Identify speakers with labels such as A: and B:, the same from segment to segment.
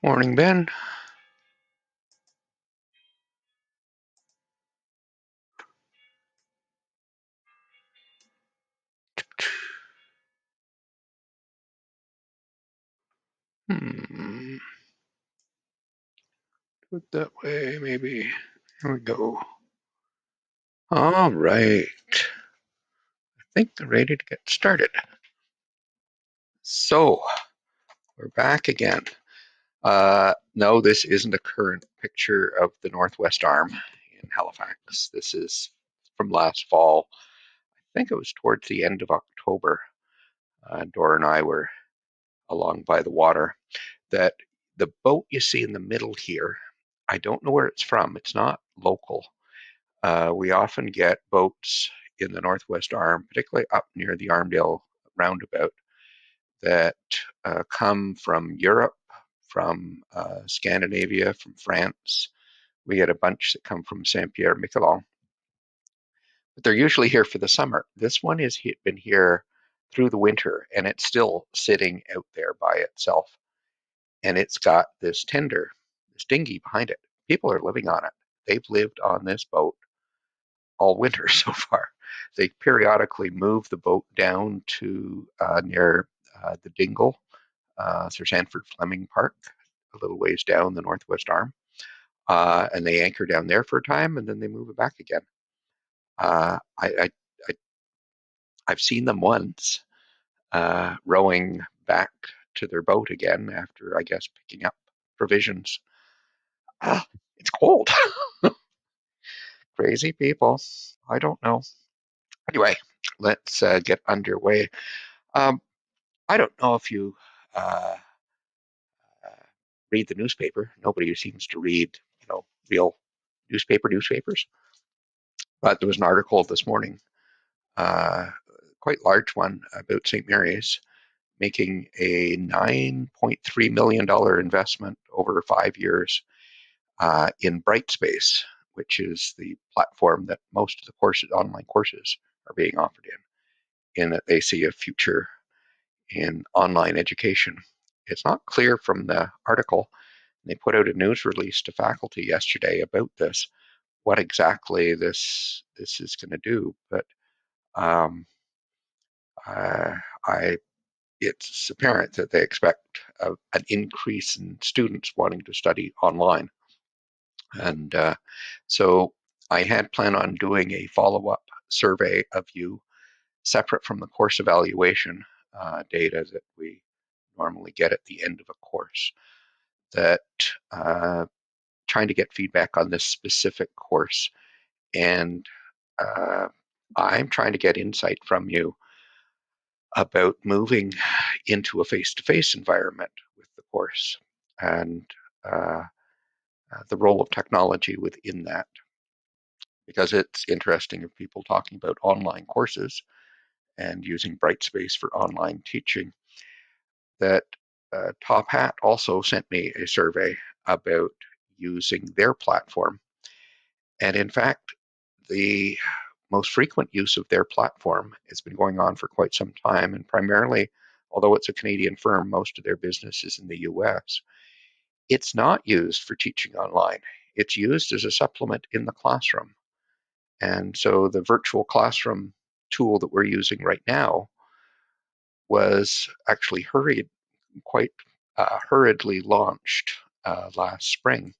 A: Morning, Ben. Hmm. Do it that way, maybe. Here we go. All right. I think they're ready to get started. So, we're back again. No, this isn't a current picture of the Northwest Arm in Halifax. This is from last fall. I think it was towards the end of October. Dora and I were along by the water. That the boat you see in the middle here, I don't know where it's from. It's not local. We often get boats in the Northwest Arm, particularly up near the Armdale roundabout, that come from Europe, from Scandinavia, from France. We get a bunch that come from Saint Pierre Miquelon, but they're usually here for the summer. This one has been here through the winter, and it's still sitting out there by itself. And it's got this tender, this dinghy behind it. People are living on it. They've lived on this boat all winter so far. They periodically move the boat down to near the Dingle, Sir Sanford Fleming Park, a little ways down the Northwest Arm, and they anchor down there for a time, and then they move it back again. Uh, I, I, I've seen them once rowing back to their boat again after, I guess, picking up provisions. Ah, it's cold. Crazy people. I don't know. Anyway, let's get underway. Um, I don't know if you uh, uh, read the newspaper. Nobody seems to read, real newspapers. But there was an article this morning, quite large one, about St. Mary's making a $9.3 million investment over 5 years in Brightspace, which is the platform that most of the online courses are being offered in that they see a future in online education. It's not clear from the article. They put out a news release to faculty yesterday about this, what exactly this is going to do. But um, I it's apparent that they expect an increase in students wanting to study online, and so I had planned on doing a follow-up survey of you separate from the course evaluation data that we normally get at the end of a course, that trying to get feedback on this specific course. And uh, I'm trying to get insight from you about moving into a face-to-face environment with the course, and uh, the role of technology within that. Because it's interesting of people talking about online courses and using Brightspace for online teaching. That Top Hat also sent me a survey about using their platform. And in fact, the most frequent use of their platform has been going on for quite some time. And primarily, although it's a Canadian firm, most of their business is in the US. It's not used for teaching online. It's used as a supplement in the classroom. And so the virtual classroom tool that we're using right now was actually quite hurriedly launched last spring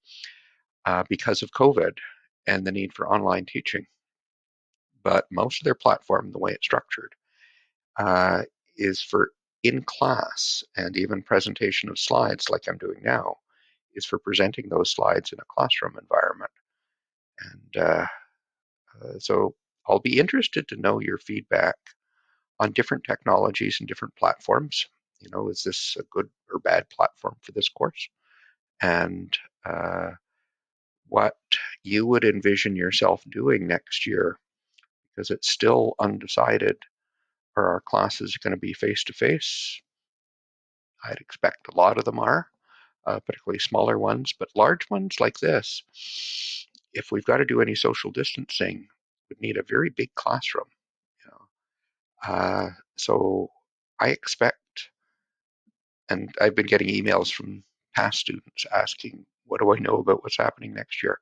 A: because of COVID and the need for online teaching. But most of their platform, the way it's structured, uh, is for in class, and even presentation of slides like I'm doing now is for presenting those slides in a classroom environment. And so I'll be interested to know your feedback on different technologies and different platforms. Is this a good or bad platform for this course? And what you would envision yourself doing next year, because it's still undecided. Are our classes going to be face to face? I'd expect a lot of them are, particularly smaller ones, but large ones like this, if we've got to do any social distancing, we need a very big classroom. You so I expect, and I've been getting emails from past students asking, what do I know about what's happening next year?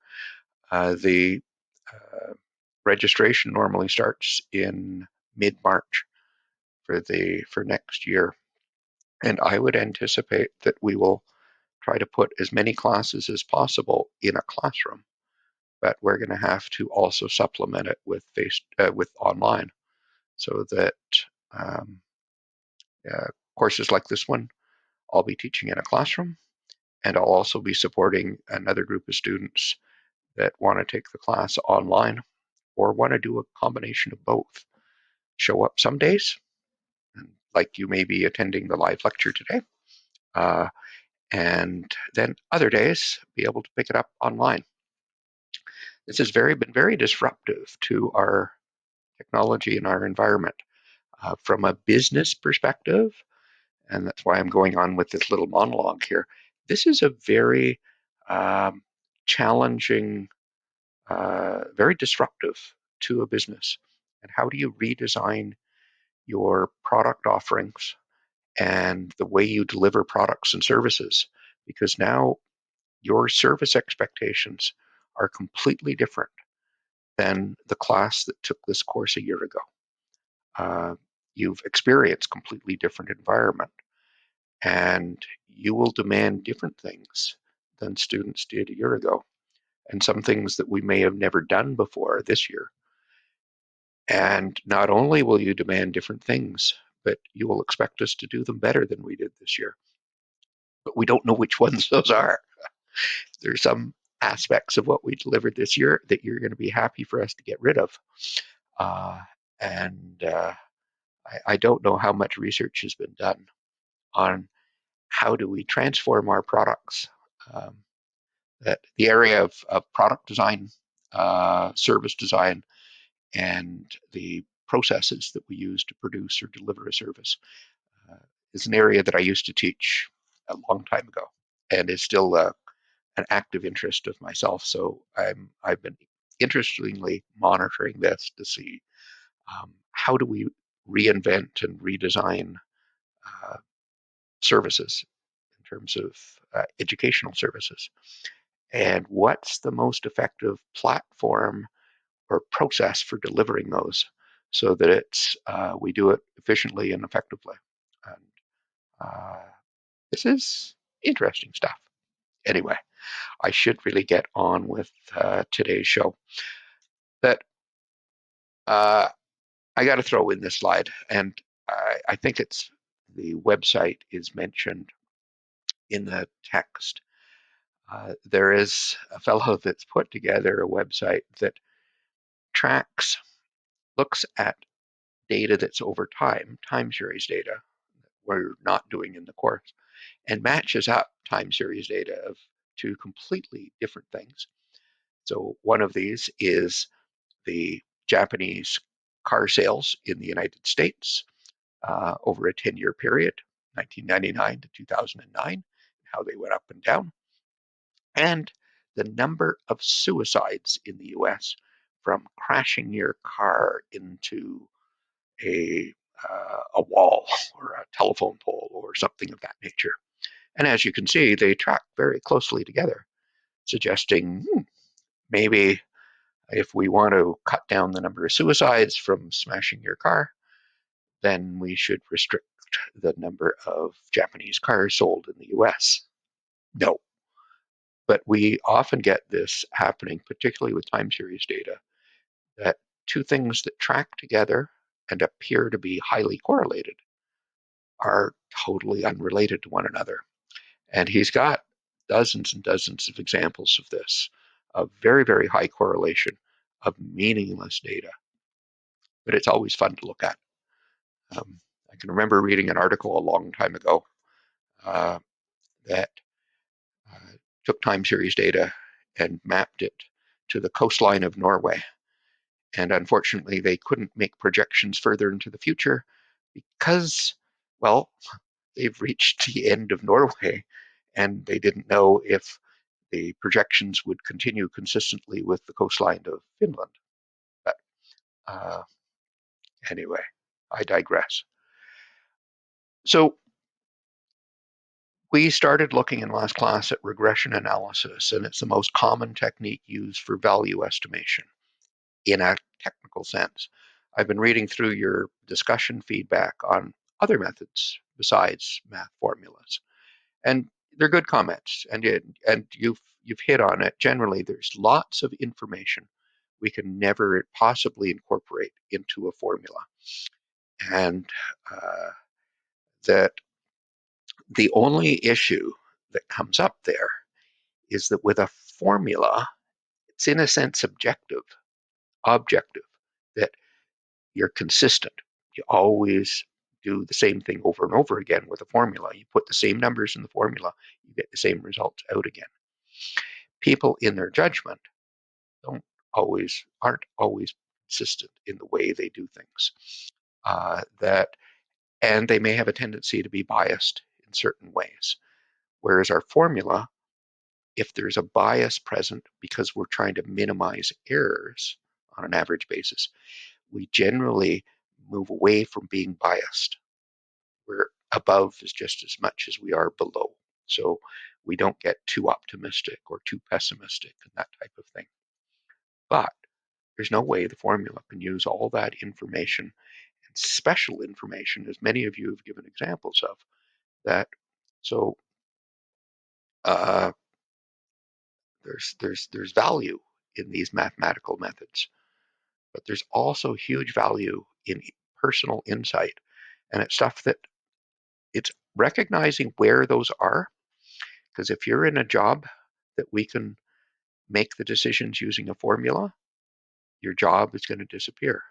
A: The registration normally starts in mid-March for next year. And I would anticipate that we will try to put as many classes as possible in a classroom, but we're going to have to also supplement it with with online, so that um, courses like this one, I'll be teaching in a classroom, and I'll also be supporting another group of students that want to take the class online or want to do a combination of both. Show up some days, like you may be attending the live lecture today, uh, and then other days be able to pick it up online. This has been very disruptive to our technology and our environment. From a business perspective, and that's why I'm going on with this little monologue here, this is a very challenging, very disruptive to a business. And how do you redesign your product offerings and the way you deliver products and services? Because now your service expectations are completely different than the class that took this course a year ago. You've experienced completely different environment, and you will demand different things than students did a year ago, and some things that we may have never done before this year. And not only will you demand different things, but you will expect us to do them better than we did this year. But we don't know which ones those are. There's some aspects of what we delivered this year that you're going to be happy for us to get rid of. Uh, and I don't know how much research has been done on how do we transform our products. That the area of product design, service design, and the processes that we use to produce or deliver a service uh, is an area that I used to teach a long time ago, and is still an active interest of myself. So I've been interestingly monitoring this to see how do we reinvent and redesign uh, services in terms of educational services, and what's the most effective platform or process for delivering those, so that it's we do it efficiently and effectively. And uh, this is interesting stuff. Anyway, I should really get on with today's show. But I got to throw in this slide, and I think it's the website is mentioned in the text. There is a fellow that's put together a website that tracks, looks at data that's over time series data that we're not doing in the course, and matches up time series data of two completely different things. So one of these is the Japanese car sales in the United States over a 10-year period, 1999 to 2009, how they went up and down, and the number of suicides in the US from crashing your car into a wall or a telephone pole or something of that nature. And as you can see, they track very closely together, suggesting maybe if we want to cut down the number of suicides from smashing your car, then we should restrict the number of Japanese cars sold in the US. No. But we often get this happening, particularly with time series data, that two things that track together and appear to be highly correlated are totally unrelated to one another. And he's got dozens and dozens of examples of this, of very, very high correlation of meaningless data. But it's always fun to look at. I can remember reading an article a long time ago uh, that uh, took time series data and mapped it to the coastline of Norway. And unfortunately, they couldn't make projections further into the future because, well, they've reached the end of Norway, and they didn't know if the projections would continue consistently with the coastline of Finland. But uh, anyway, I digress. So We started looking in last class at regression analysis, and it's the most common technique used for value estimation in a technical sense. I've been reading through your discussion feedback on other methods besides math formulas, and they're good comments, and you've hit on it. Generally, there's lots of information we can never possibly incorporate into a formula, and that the only issue that comes up there is that with a formula, it's in a sense objective, that you're consistent. You always do the same thing over and over again with a formula. You put the same numbers in the formula, you get the same results out again. People in their judgment aren't always consistent in the way they do things. And they may have a tendency to be biased in certain ways. Whereas our formula, if there's a bias present because we're trying to minimize errors on an average basis, we generally move away from being biased. We're above is just as much as we are below. So we don't get too optimistic or too pessimistic and that type of thing. But there's no way the formula can use all that information and special information, as many of you have given examples of, that. So there's value in these mathematical methods, but there's also huge value in personal insight, and it's stuff that it's recognizing where those are. Because if you're in a job that we can make the decisions using a formula, your job is going to disappear.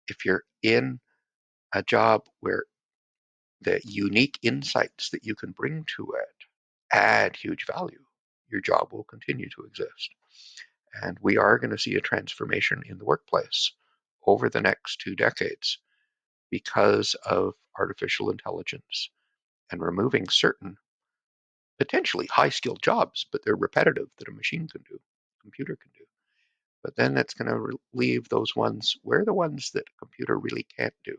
A: If you're in a job where the unique insights that you can bring to it add huge value, your job will continue to exist. And we are going to see a transformation in the workplace over the next 2 decades because of artificial intelligence and removing certain potentially high-skilled jobs, but they're repetitive, that a machine can do, a computer can do. But then that's going to leave those ones, where the ones that a computer really can't do.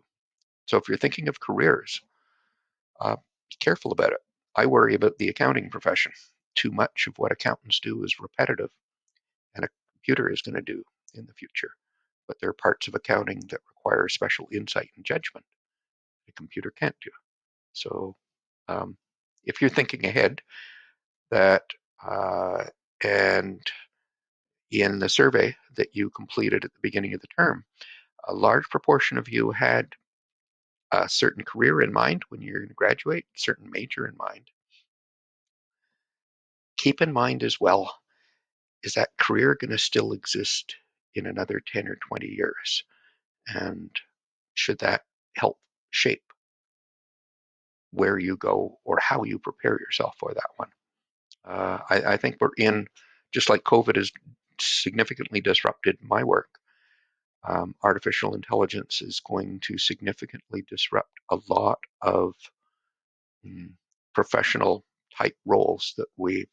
A: So if you're thinking of careers, be careful about it. I worry about the accounting profession. Too much of what accountants do is repetitive, and a computer is going to do in the future. But there are parts of accounting that require special insight and judgment a computer can't do. So if you're thinking ahead, that and in the survey that you completed at the beginning of the term, a large proportion of you had a certain career in mind when you're going to graduate, a certain major in mind. Keep in mind as well, is that career going to still exist in another 10 or 20 years? And should that help shape where you go or how you prepare yourself for that one? I think we're in, just like COVID has significantly disrupted my work, artificial intelligence is going to significantly disrupt a lot of professional type roles that we've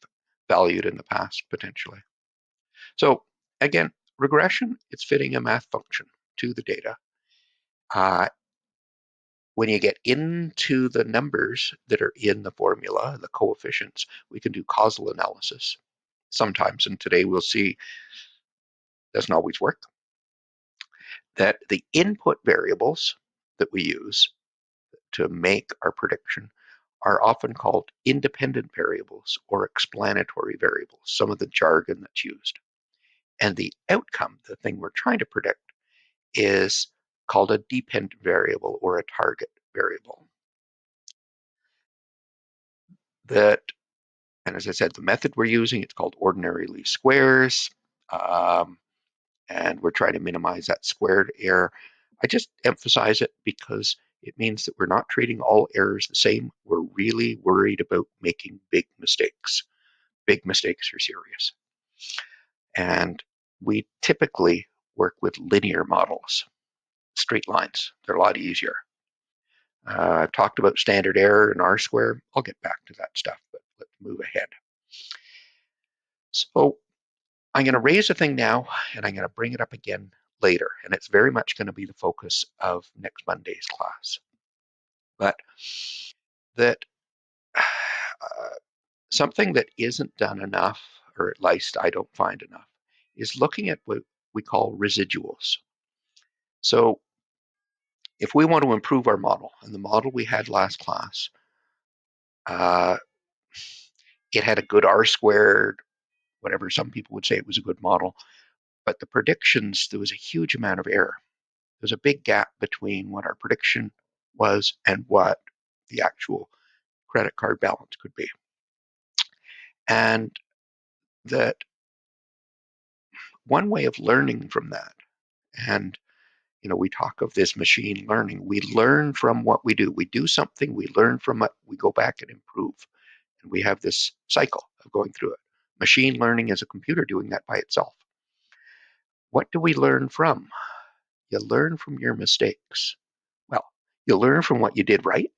A: valued in the past, potentially. So again, regression, it's fitting a math function to the data. When you get into the numbers that are in the formula, the coefficients, we can do causal analysis sometimes, and today we'll see doesn't always work, that the input variables that we use to make our prediction are often called independent variables or explanatory variables, some of the jargon that's used. And the outcome, the thing we're trying to predict, is called a dependent variable or a target variable. That, and as I said, the method we're using, it's called ordinary least squares, and we're trying to minimize that squared error. I just emphasize it because it means that we're not treating all errors the same. We're really worried about making big mistakes. Big mistakes are serious. And we typically work with linear models, straight lines. They're a lot easier. I've talked about standard error and R-square. I'll get back to that stuff, but let's move ahead. So I'm going to raise a thing now, and I'm going to bring it up again later, and it's very much going to be the focus of next Monday's class. But that Something that isn't done enough, or at least I don't find enough, is looking at what we call residuals. So if we want to improve our model, and the model we had last class, uh, it had a good R squared, whatever some people would say it was a good model, but the predictions, there was a huge amount of error. There's a big gap between what our prediction was and what the actual credit card balance could be. And that one way of learning from that, and we talk of this machine learning, we learn from what we do. We do something, we learn from it, we go back and improve. And we have this cycle of going through it. Machine learning is a computer doing that by itself. What do we learn from? You learn from your mistakes. Well, you learn from what you did right.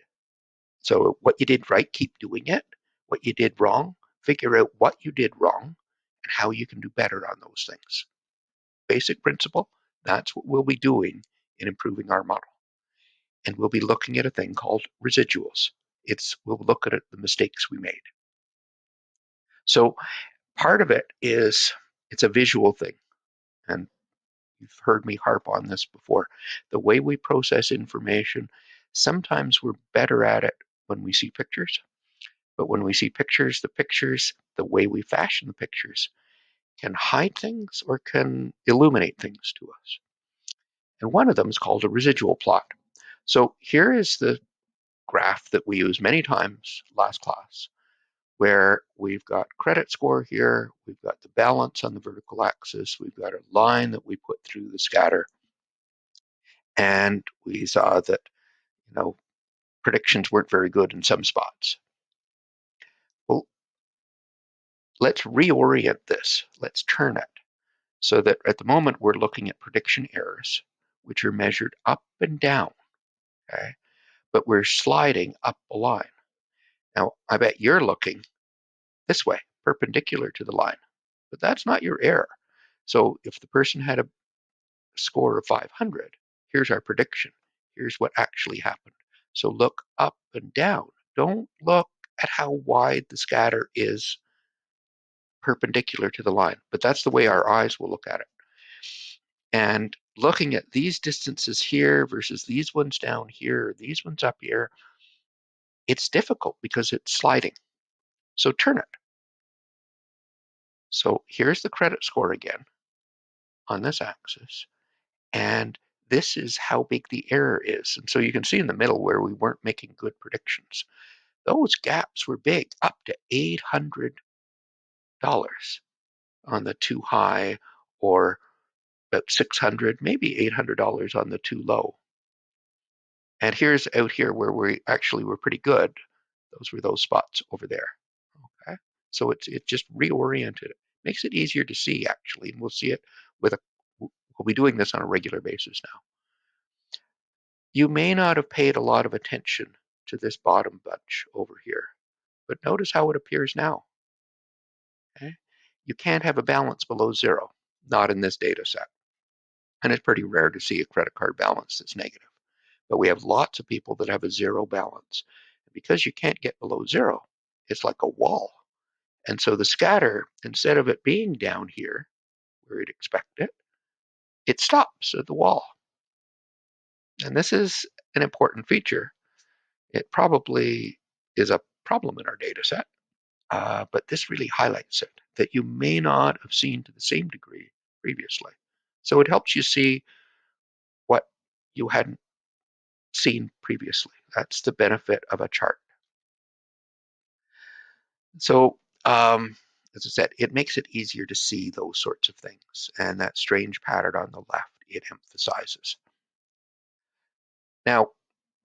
A: So what you did right, keep doing it. What you did wrong, figure out what you did wrong and how you can do better on those things. Basic principle, that's what we'll be doing in improving our model. And we'll be looking at a thing called residuals. We'll look at the mistakes we made. So part of it is it's a visual thing. And you've heard me harp on this before. The way we process information, sometimes we're better at it when we see pictures. But when we see pictures, the way we fashion the pictures can hide things or can illuminate things to us. And one of them is called a residual plot. So here is the graph that we use many times last class, where we've got credit score here, we've got the balance on the vertical axis, we've got a line that we put through the scatter, and we saw that predictions weren't very good in some spots. Well, let's reorient this. Let's turn it so that at the moment we're looking at prediction errors, which are measured up and down, okay? But we're sliding up a line. Now, I bet you're looking this way, perpendicular to the line, but that's not your error. So if the person had a score of 500, here's our prediction. Here's what actually happened. So look up and down. Don't look at how wide the scatter is perpendicular to the line, but that's the way our eyes will look at it. And looking at these distances here versus these ones down here, these ones up here, it's difficult because it's sliding. So turn it. So here's the credit score again on this axis. And this is how big the error is. And so you can see in the middle where we weren't making good predictions. Those gaps were big, up to $800 on the too high, or about 600, maybe $800 on the too low. And here's out here where we actually were pretty good. Those were those spots over there. Okay, so it just reoriented it. Makes it easier to see actually, and we'll see it we'll be doing this on a regular basis now. You may not have paid a lot of attention to this bottom bunch over here, but notice how it appears now. Okay? You can't have a balance below zero, not in this data set. And it's pretty rare to see a credit card balance that's negative. But we have lots of people that have a zero balance. Because you can't get below zero, it's like a wall. And so the scatter, instead of it being down here where you'd expect it, it stops at the wall. And this is an important feature. It probably is a problem in our data set, but this really highlights it, that you may not have seen to the same degree previously. So it helps you see what you hadn't seen previously. That's the benefit of a chart. So, as I said, it makes it easier to see those sorts of things. And that strange pattern on the left, it emphasizes. Now,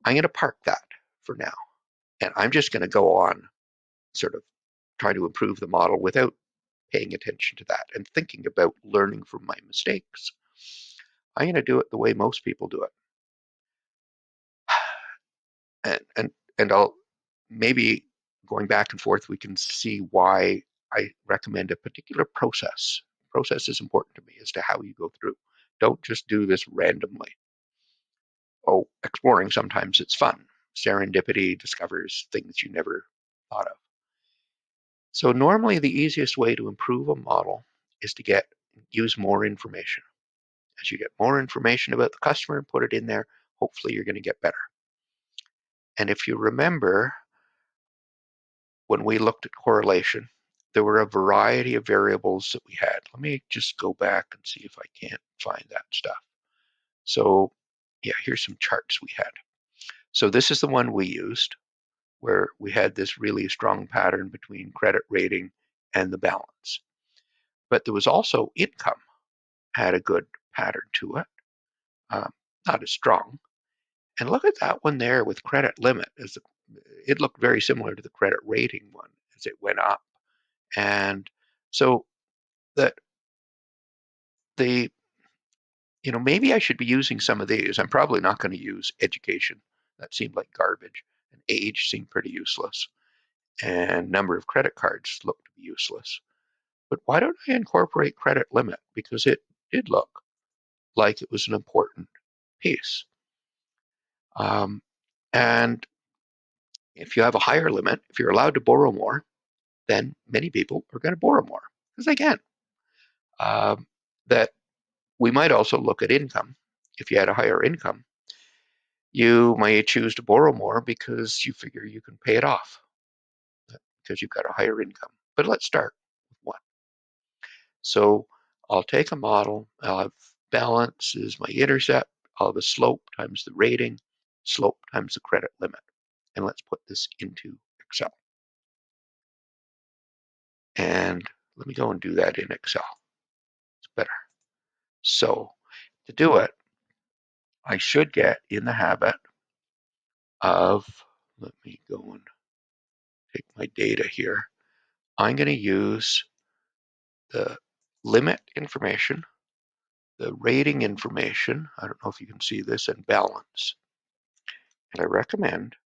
A: I'm going to park that for now. And I'm just going to go on sort of trying to improve the model without paying attention to that and thinking about learning from my mistakes. I'm going to do it the way most people do it. And I'll maybe going back and forth, we can see why I recommend a particular process. Process is important to me as to how you go through. Don't just do this randomly. Oh, exploring, sometimes it's fun. Serendipity discovers things you never thought of. So normally the easiest way to improve a model is to use more information. As you get more information about the customer and put it in there, hopefully you're going to get better. And if you remember, when we looked at correlation, there were a variety of variables that we had. Let me just go back and see if I can't find that stuff. So yeah, here's some charts we had. So this is the one we used, where we had this really strong pattern between credit rating and the balance. But there was also income had a good pattern to it, not as strong. And look at that one there with credit limit. It looked very similar to the credit rating one as it went up. And so that maybe I should be using some of these. I'm probably not going to use education. That seemed like garbage. And age seemed pretty useless. And number of credit cards looked to be useless. But why don't I incorporate credit limit? Because it did look like it was an important piece. And if you have a higher limit, if you're allowed to borrow more, then many people are going to borrow more because they can. That we might also look at income. If you had a higher income, you might choose to borrow more because you figure you can pay it off because you've got a higher income. But let's start with one. So I'll take a model. I'll have balance is my intercept. I'll have a slope times the rating, slope times the credit limit. And let's put this into Excel. And let me go and do that in Excel. It's better. So to do it, I should get in the habit of, let me go and take my data here. I'm going to use the limit information, the rating information. I don't know if you can see this, and balance. And I recommend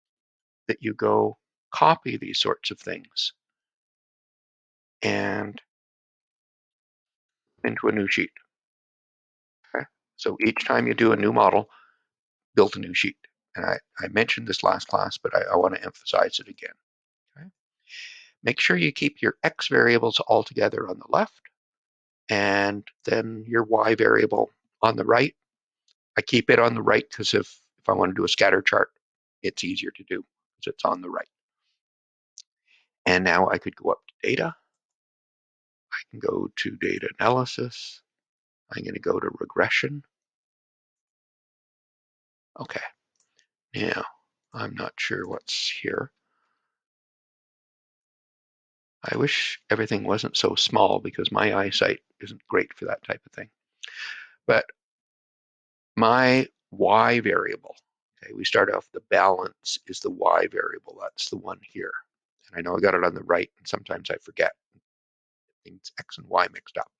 A: that you go copy these sorts of things and into a new sheet. Okay? So each time you do a new model, build a new sheet. And I mentioned this last class, but I want to emphasize it again. Okay? Make sure you keep your X variables all together on the left, and then your Y variable on the right. I keep it on the right because if I want to do a scatter chart, it's easier to do because it's on the right. And now I could go up to data. I can go to data analysis. I'm going to go to regression. Okay. Now, I'm not sure what's here. I wish everything wasn't so small because my eyesight isn't great for that type of thing. But my Y variable, okay, we start off the balance is the Y variable. That's the one here. And I know I got it on the right, and sometimes I forget things X and Y mixed up.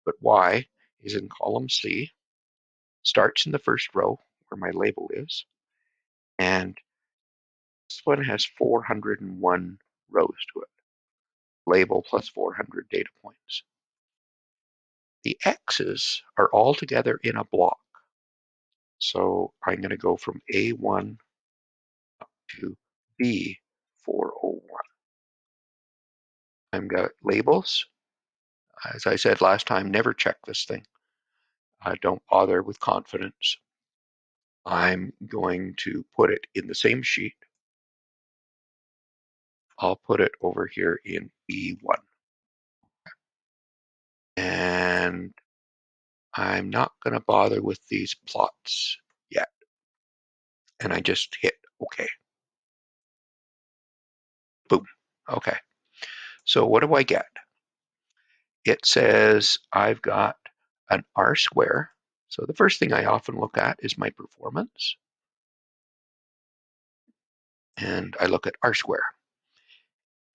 A: But Y is in column C, starts in the first row where my label is, and this one has 401 rows to it. Label plus 400 data points. The X's are all together in a block. So I'm going to go from A1 up to B401. I've got labels. As I said last time, never check this thing. Don't bother with confidence. I'm going to put it in the same sheet. I'll put it over here in B1. And I'm not going to bother with these plots yet. And I just hit OK. Boom. Okay. So what do I get? It says I've got an R square. So the first thing I often look at is my performance. And I look at R square.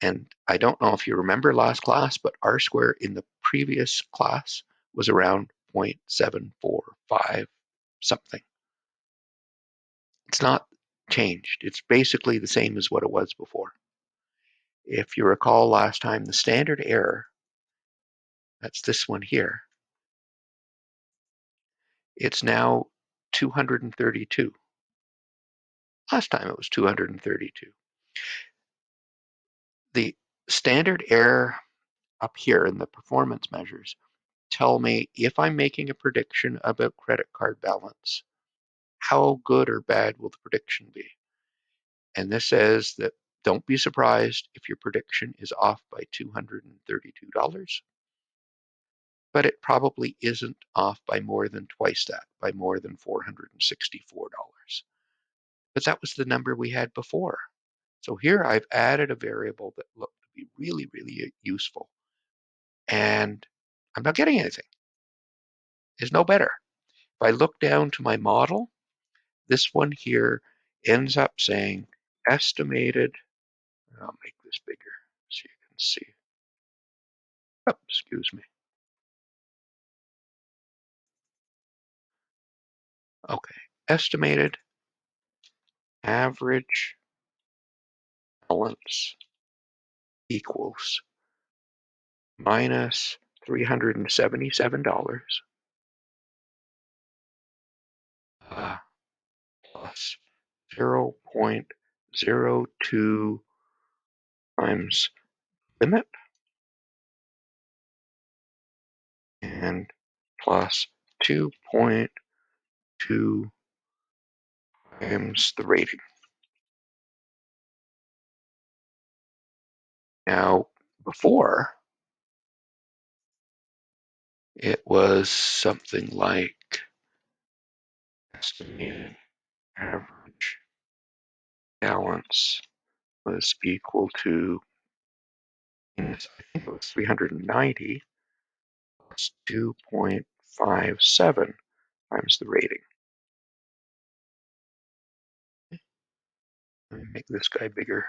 A: And I don't know if you remember last class, but R square in the previous class was around 0.745 something. It's not changed. It's basically the same as what it was before. If you recall last time, the standard error, that's this one here, it's now 232. Last time it was 232. standard error up here in the performance measures tell me if I'm making a prediction about credit card balance, how good or bad will the prediction be? And this says that don't be surprised if your prediction is off by $232, but it probably isn't off by more than twice that, by more than $464. But that was the number we had before. So here I've added a variable that looked to be really, really useful. And I'm not getting anything. It's no better. If I look down to my model, this one here ends up saying estimated. I'll make this bigger so you can see. Oh, excuse me. Okay. Estimated average balance equals minus $377 plus 0.02 times limit and plus 2.2 times the rating. Now, before, it was something like estimated average balance was equal to, I think it was 390 plus 2.57 times the rating. Let me make this guy bigger.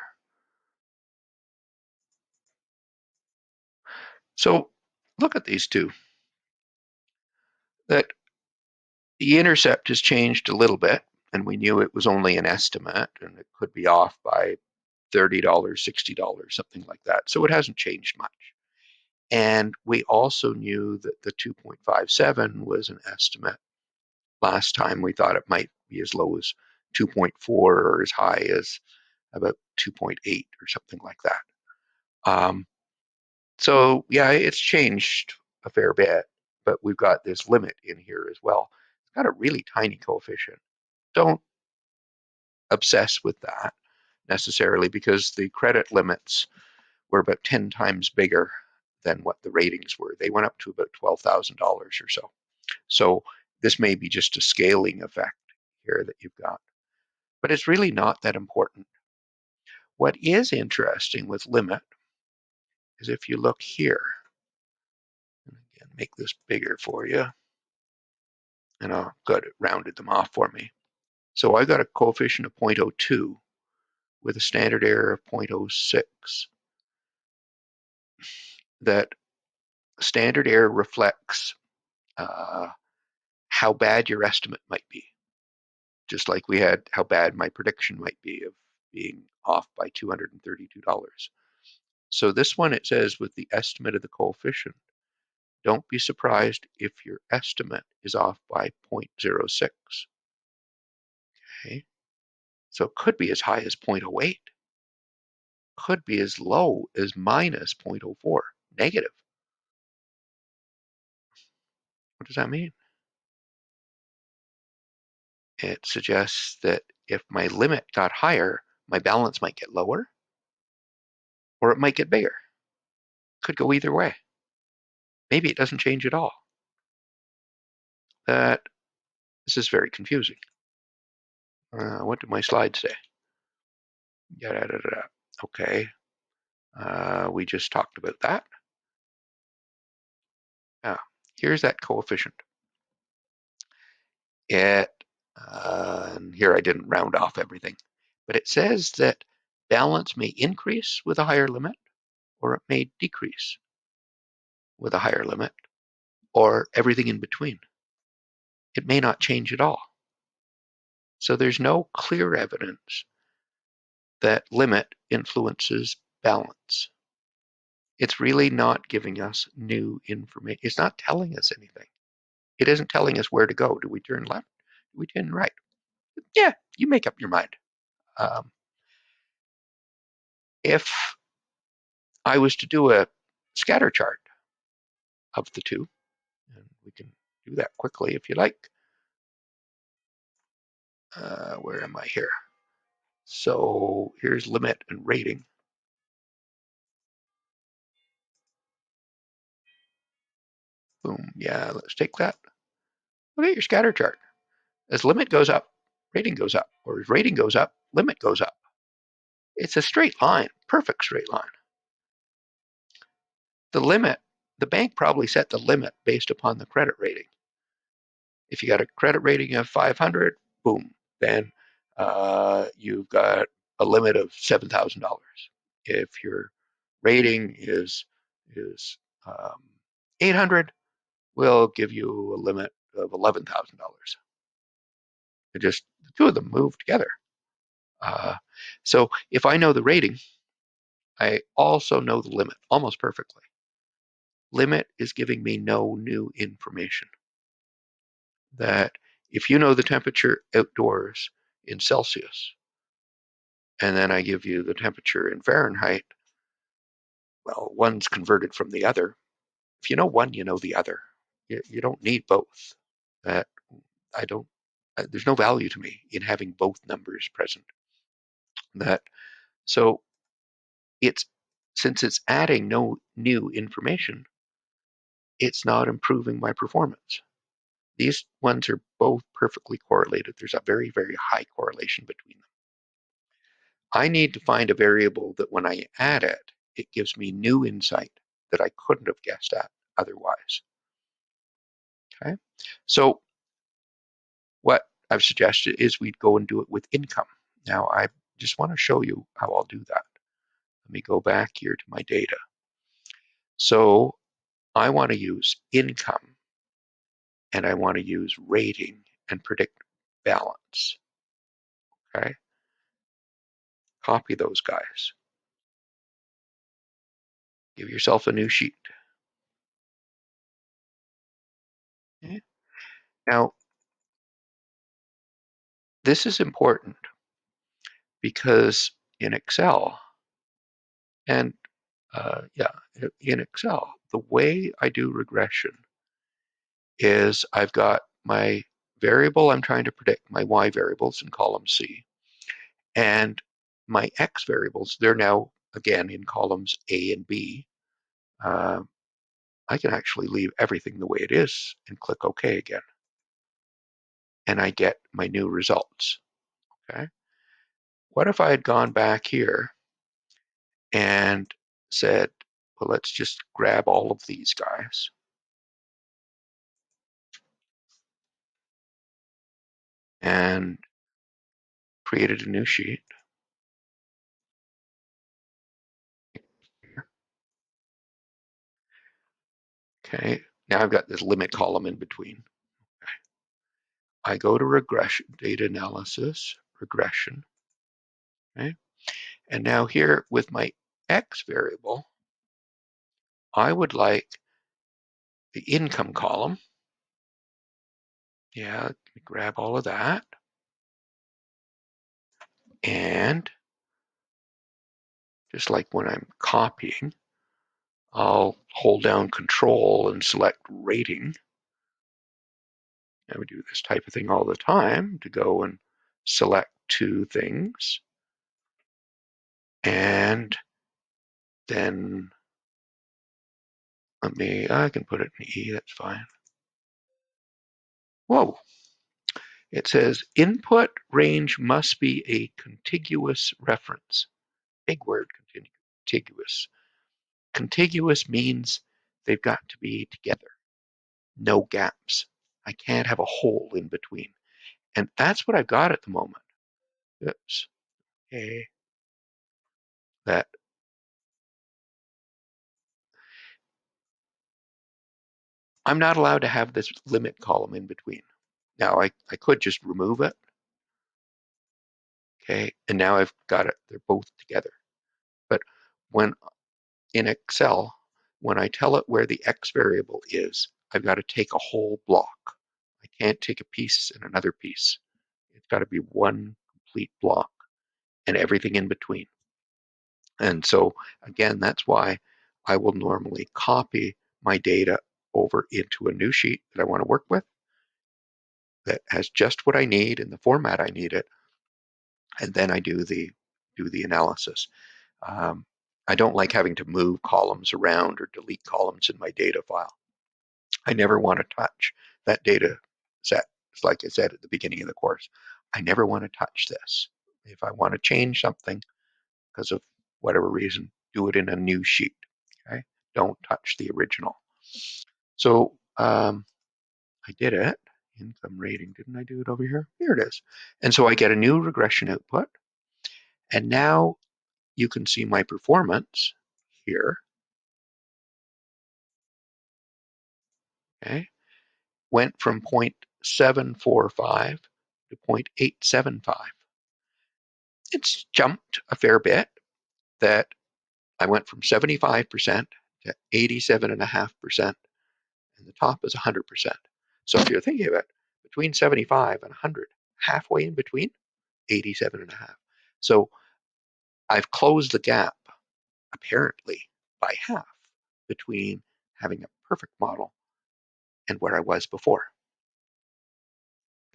A: So look at these two. That the intercept has changed a little bit, and we knew it was only an estimate, and it could be off by $30, $60, something like that. So it hasn't changed much. And we also knew that the 2.57 was an estimate. Last time we thought it might be as low as 2.4 or as high as about 2.8 or something like that. So yeah, it's changed a fair bit, but we've got this limit in here as well. It's got a really tiny coefficient. Don't obsess with that necessarily because the credit limits were about 10 times bigger than what the ratings were. They went up to about $12,000 or so. So this may be just a scaling effect here that you've got. But it's really not that important. What is interesting with limit is if you look here, and again, make this bigger for you, and oh, good, it rounded them off for me. So I got a coefficient of 0.02 with a standard error of 0.06. That standard error reflects how bad your estimate might be, just like we had how bad my prediction might be of being off by $232. So this one, it says with the estimate of the coefficient, don't be surprised if your estimate is off by 0.06. Okay, so it could be as high as 0.08, could be as low as minus 0.04, negative. What does that mean? It suggests that if my limit got higher, my balance might get lower, or it might get bigger. Could go either way. Maybe it doesn't change at all. This is very confusing. What did my slide say? Okay. We just talked about that. Here's that coefficient. And here I didn't round off everything, but it says that balance may increase with a higher limit, or it may decrease with a higher limit, or everything in between. It may not change at all. So there's no clear evidence that limit influences balance. It's really not giving us new information. It's not telling us anything. It isn't telling us where to go. Do we turn left? Do we turn right? Yeah, you make up your mind. If I was to do a scatter chart of the two, and we can do that quickly if you like. Where am I here? So here's limit and rating. Boom. Yeah, let's take that. Look at your scatter chart. As limit goes up, rating goes up, or as rating goes up, limit goes up. It's a straight line, perfect straight line. The limit, the bank probably set the limit based upon the credit rating. If you got a credit rating of 500, boom, then you've got a limit of $7,000. If your rating is 800, we'll give you a limit of $11,000. Just the two of them move together. So if I know the rating, I also know the limit almost perfectly. Limit is giving me no new information. That if you know the temperature outdoors in Celsius, and then I give you the temperature in Fahrenheit, well, one's converted from the other. If you know one, you know the other. You don't need both. That I don't. There's no value to me in having both numbers present. That so it's since it's adding no new information, it's not improving my performance. These ones are both perfectly correlated. There's a very, very high correlation between them. I need to find a variable that when I add it, it gives me new insight that I couldn't have guessed at otherwise. Okay, so what I've suggested is we'd go and do it with income. Now I just want to show you how I'll do that. Let me go back here to my data. So I want to use income and I want to use rating and predict balance. Okay, copy those guys. Give yourself a new sheet. Okay. Now, this is important because in Excel, and in Excel, the way I do regression is I've got my variable I'm trying to predict, my y variables in column C, and my x variables, they're now again in columns A and B. I can actually leave everything the way it is and click OK again. And I get my new results. Okay. What if I had gone back here and said, well, let's just grab all of these guys. And created a new sheet. Okay, now I've got this limit column in between. I go to regression, data analysis, regression. Okay, and now here with my x variable, I would like the income column. Yeah, let me grab all of that. And just like when I'm copying, I'll hold down Control and select rating. And we do this type of thing all the time to go and select two things. And then I can put it in E, that's fine. Whoa. It says input range must be a contiguous reference. Big word, contiguous. Contiguous means they've got to be together. No gaps. I can't have a hole in between. And that's what I've got at the moment. Oops. Okay. That I'm not allowed to have this limit column in between. Now I could just remove it. Okay. And now I've got it. They're both together. But when in Excel, when I tell it where the X variable is, I've got to take a whole block. I can't take a piece and another piece. It's got to be one complete block and everything in between. And so, again, that's why I will normally copy my data over into a new sheet that I want to work with that has just what I need in the format I need it, and then I do the analysis. Um, I don't like having to move columns around or delete columns in my data file. I never want to touch that data set. It's like I said at the beginning of the course. I never want to touch this. If I want to change something because of whatever reason, do it in a new sheet. Okay, don't touch the original. So I did it. Income rating, didn't I do it over here? Here it is. And so I get a new regression output. And now you can see my performance here. Okay, went from 0.745 to 0.875. It's jumped a fair bit. That I went from 75% to 87.5%, and the top is 100%. So if you're thinking of it, between 75 and 100, halfway in between, 87.5. So I've closed the gap, apparently, by half between having a perfect model and where I was before.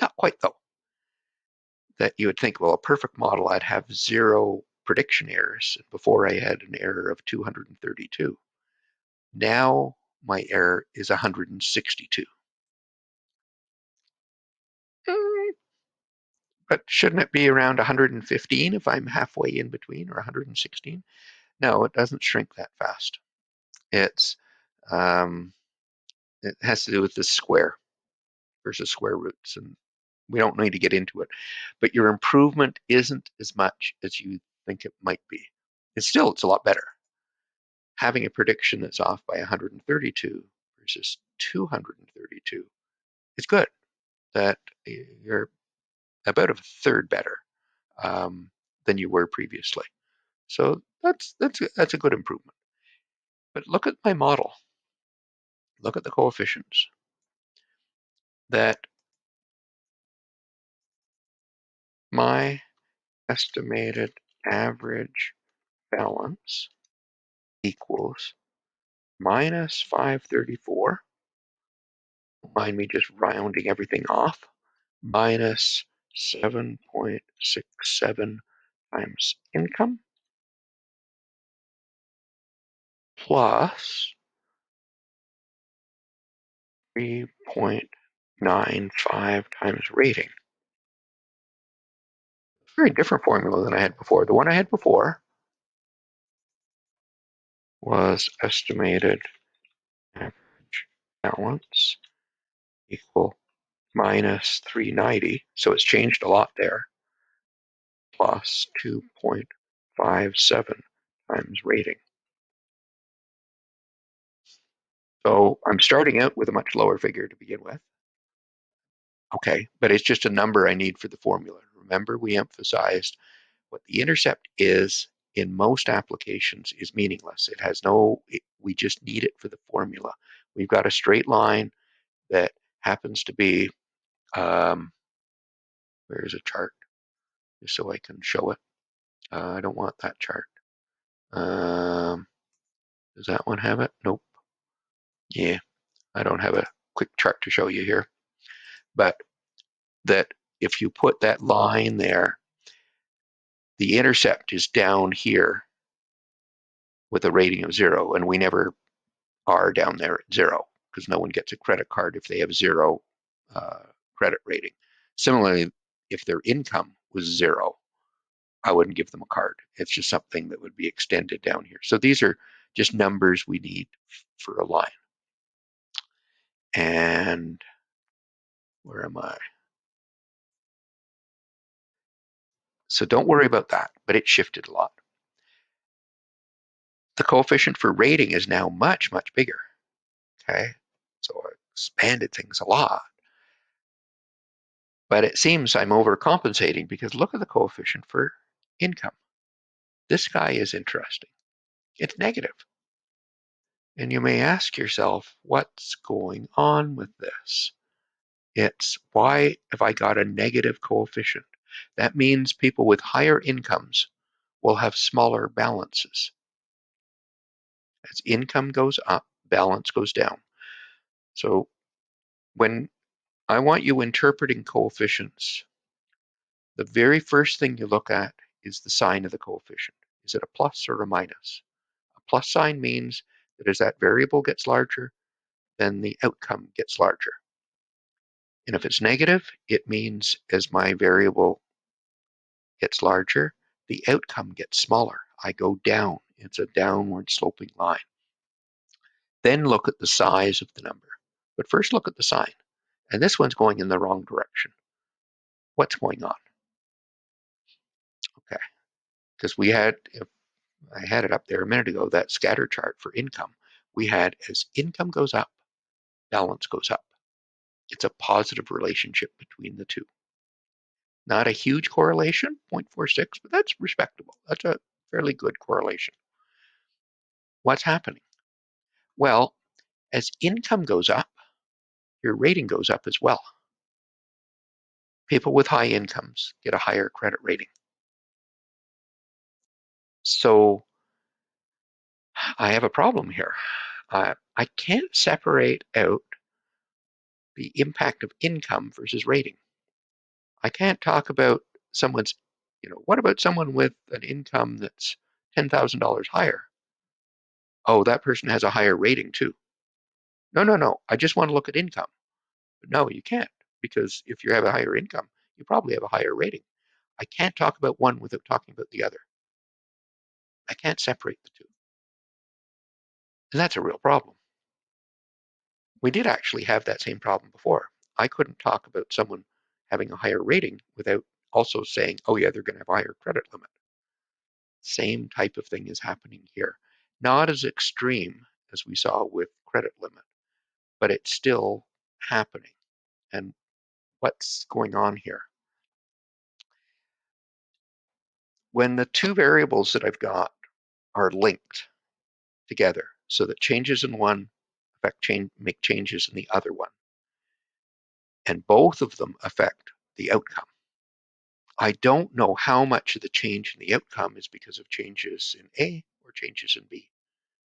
A: Not quite, though. That you would think, well, a perfect model, I'd have 0 prediction errors. Before I had an error of 232. Now my error is 162. But shouldn't it be around 115 if I'm halfway in between, or 116? No, it doesn't shrink that fast. It's it has to do with the square versus square roots, and we don't need to get into it. But your improvement isn't as much as you think it might be. It's a lot better. Having a prediction that's off by 132 versus 232 is good. That you're about a third better than you were previously. So that's a good improvement. But look at my model. Look at the coefficients. That my estimated average balance equals minus 534. Don't mind me just rounding everything off. Minus 7.67 times income plus 3.95 times rating. Very different formula than I had before. The one I had before was estimated average balance equal minus 390. So it's changed a lot there. Plus 2.57 times rating. So I'm starting out with a much lower figure to begin with. Okay, but it's just a number I need for the formula. Remember, we emphasized what the intercept is in most applications is meaningless. It has we just need it for the formula. We've got a straight line that happens to be, where's a chart? Just so I can show it. I don't want that chart. Does that one have it? Nope. Yeah, I don't have a quick chart to show you here. But that if you put that line there, the intercept is down here with a rating of 0, and we never are down there at 0 because no one gets a credit card if they have 0 credit rating. Similarly, if their income was 0, I wouldn't give them a card. It's just something that would be extended down here. So these are just numbers we need for a line. And where am I? So don't worry about that, but it shifted a lot. The coefficient for rating is now much, much bigger. Okay, so I expanded things a lot. But it seems I'm overcompensating because look at the coefficient for income. This guy is interesting. It's negative. And you may ask yourself, what's going on with this? It's why have I got a negative coefficient? That means people with higher incomes will have smaller balances. As income goes up, balance goes down. So when I want you interpreting coefficients, the very first thing you look at is the sign of the coefficient. Is it a plus or a minus? A plus sign means that as that variable gets larger, then the outcome gets larger. And if it's negative, it means as my variable gets larger, the outcome gets smaller. I go down. It's a downward sloping line. Then look at the size of the number. But first look at the sign. And this one's going in the wrong direction. What's going on? Okay, because I had it up there a minute ago, that scatter chart for income. We had as income goes up, balance goes up. It's a positive relationship between the two. Not a huge correlation, 0.46, but that's respectable. That's a fairly good correlation. What's happening? Well, as income goes up, your rating goes up as well. People with high incomes get a higher credit rating. So I have a problem here. I can't separate out the impact of income versus rating. I can't talk about someone's, what about someone with an income that's $10,000 higher? Oh, that person has a higher rating too. No. I just want to look at income. But no, you can't, because if you have a higher income, you probably have a higher rating. I can't talk about one without talking about the other. I can't separate the two. And that's a real problem. We did actually have that same problem before. I couldn't talk about someone having a higher rating without also saying, oh yeah, they're going to have a higher credit limit. Same type of thing is happening here. Not as extreme as we saw with credit limit, but it's still happening. And what's going on here? When the two variables that I've got are linked together so that changes in one make changes in the other one, and both of them affect the outcome. I don't know how much of the change in the outcome is because of changes in A or changes in B.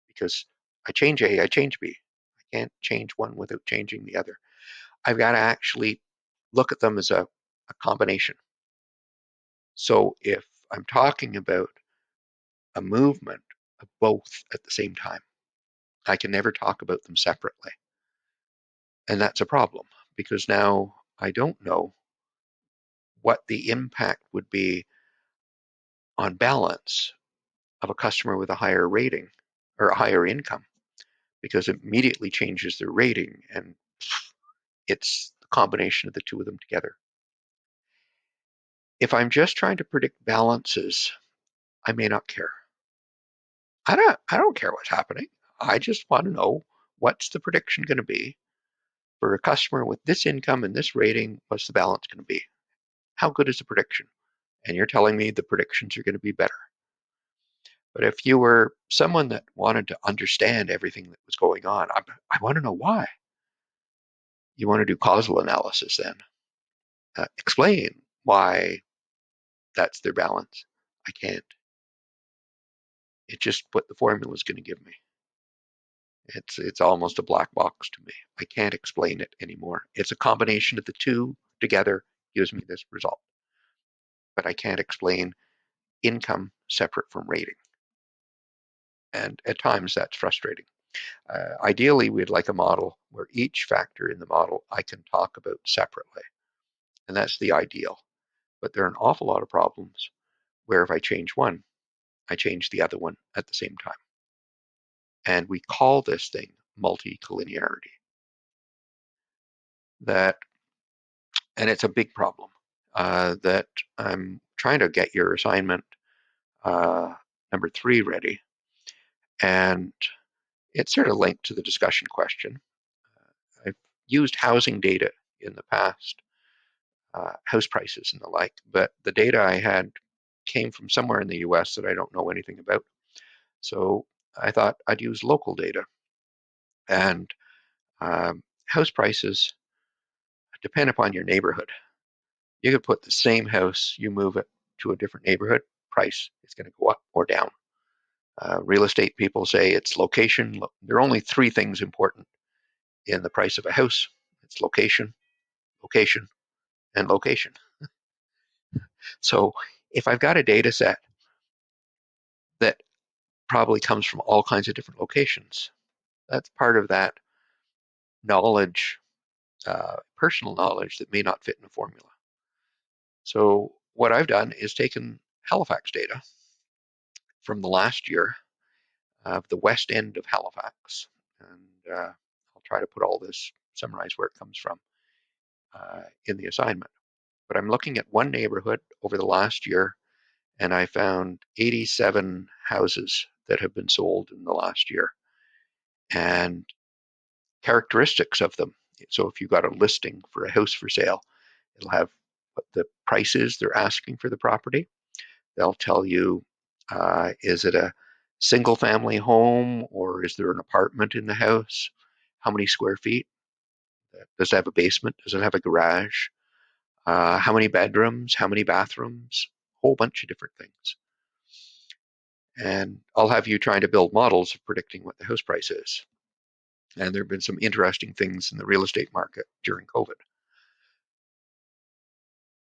A: Because I change A, I change B. I can't change one without changing the other. I've got to actually look at them as a combination. So if I'm talking about a movement of both at the same time, I can never talk about them separately. And that's a problem, because now I don't know what the impact would be on balance of a customer with a higher rating or a higher income, because it immediately changes their rating, and it's the combination of the two of them together. If I'm just trying to predict balances, I may not care. I don't care what's happening. I just want to know, what's the prediction going to be for a customer with this income and this rating? What's the balance going to be? How good is the prediction? And you're telling me the predictions are going to be better. But if you were someone that wanted to understand everything that was going on, I want to know why. You want to do causal analysis then. Explain why that's their balance. I can't. It's just what the formula is going to give me. It's almost a black box to me. I can't explain it anymore. It's a combination of the two together gives me this result. But I can't explain income separate from rating. And at times that's frustrating. Ideally, we'd like a model where each factor in the model I can talk about separately. And that's the ideal. But there are an awful lot of problems where if I change one, I change the other one at the same time. And we call this thing multi-collinearity. And it's a big problem that I'm trying to get your assignment number 3 ready. And it's sort of linked to the discussion question. I've used housing data in the past, house prices and the like, but the data I had came from somewhere in the US that I don't know anything about. So I thought I'd use local data. And house prices depend upon your neighborhood. You could put the same house, you move it to a different neighborhood, price is going to go up or down. Real estate people say it's location. There are only three things important in the price of a house. It's location, location, and location. So if I've got a data set that probably comes from all kinds of different locations, that's part of that knowledge, personal knowledge that may not fit in a formula. So what I've done is taken Halifax data from the last year of the west end of Halifax, and I'll try to put all this, summarize where it comes from in the assignment. But I'm looking at one neighborhood over the last year, and I found 87 houses that have been sold in the last year, and characteristics of them. So if you've got a listing for a house for sale, it'll have what the price is they're asking for the property. They'll tell you, is it a single family home or is there an apartment in the house? How many square feet? Does it have a basement? Does it have a garage? How many bedrooms? How many bathrooms? A whole bunch of different things. And I'll have you trying to build models of predicting what the house price is. And there have been some interesting things in the real estate market during COVID.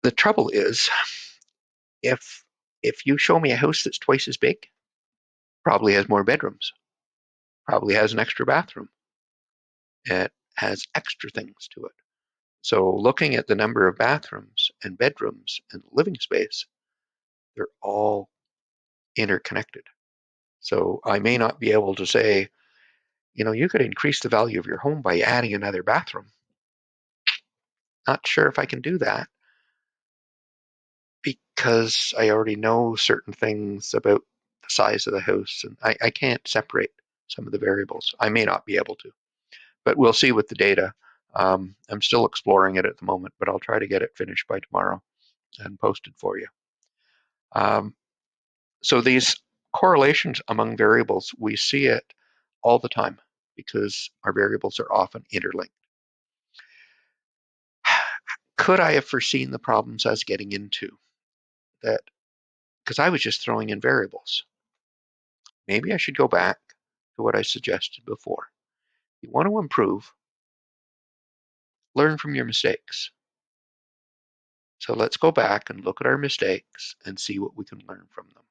A: The trouble is, if you show me a house that's twice as big, probably has more bedrooms, probably has an extra bathroom, it has extra things to it. So looking at the number of bathrooms and bedrooms and living space, they're all interconnected. So I may not be able to say, you could increase the value of your home by adding another bathroom. Not sure if I can do that because I already know certain things about the size of the house, and I can't separate some of the variables. I may not be able to, but we'll see with the data. I'm still exploring it at the moment, but I'll try to get it finished by tomorrow and posted for you. So these correlations among variables, we see it all the time because our variables are often interlinked. Could I have foreseen the problems I was getting into? That because I was just throwing in variables. Maybe I should go back to what I suggested before. You want to improve, learn from your mistakes. So let's go back and look at our mistakes and see what we can learn from them.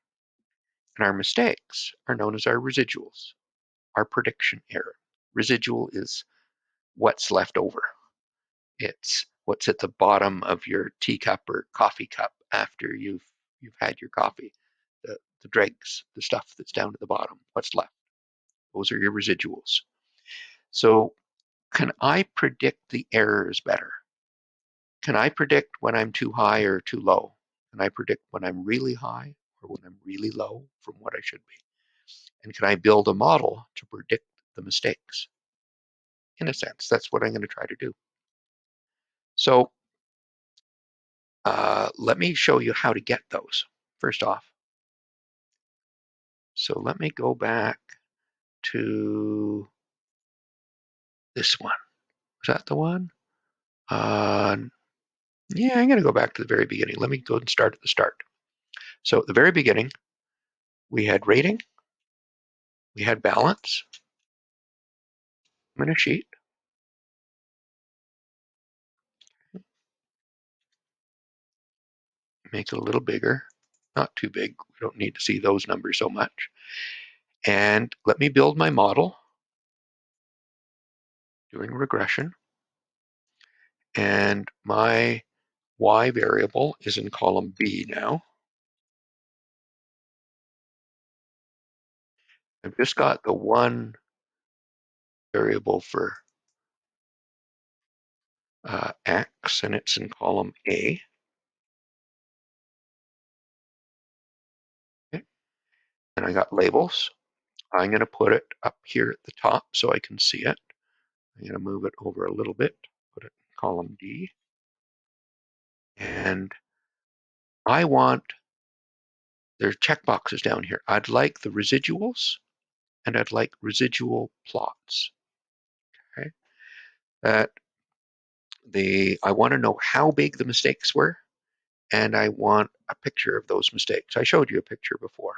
A: And our mistakes are known as our residuals, our prediction error. Residual is what's left over. It's what's at the bottom of your teacup or coffee cup after you've had your coffee. The dregs, the stuff that's down at the bottom, what's left. Those are your residuals. So can I predict the errors better? Can I predict when I'm too high or too low? Can I predict when I'm really high or when I'm really low from what I should be? And can I build a model to predict the mistakes? In a sense, that's what I'm going to try to do. So let me show you how to get those first off. So let me go back to this one. Is that the one? Yeah, I'm going to go back to the very beginning. Let me go and start at the start. So at the very beginning, we had rating, we had balance. I'm in a sheet. Make it a little bigger, not too big. We don't need to see those numbers so much. And let me build my model doing regression. And my y variable is in column B now. I've just got the one variable for x, and it's in column A. Okay. And I got labels. I'm going to put it up here at the top so I can see it. I'm going to move it over a little bit, put it in column D. And I want, there's checkboxes down here. I'd like the residuals and I'd like residual plots. Okay. I want to know how big the mistakes were and I want a picture of those mistakes. I showed you a picture before,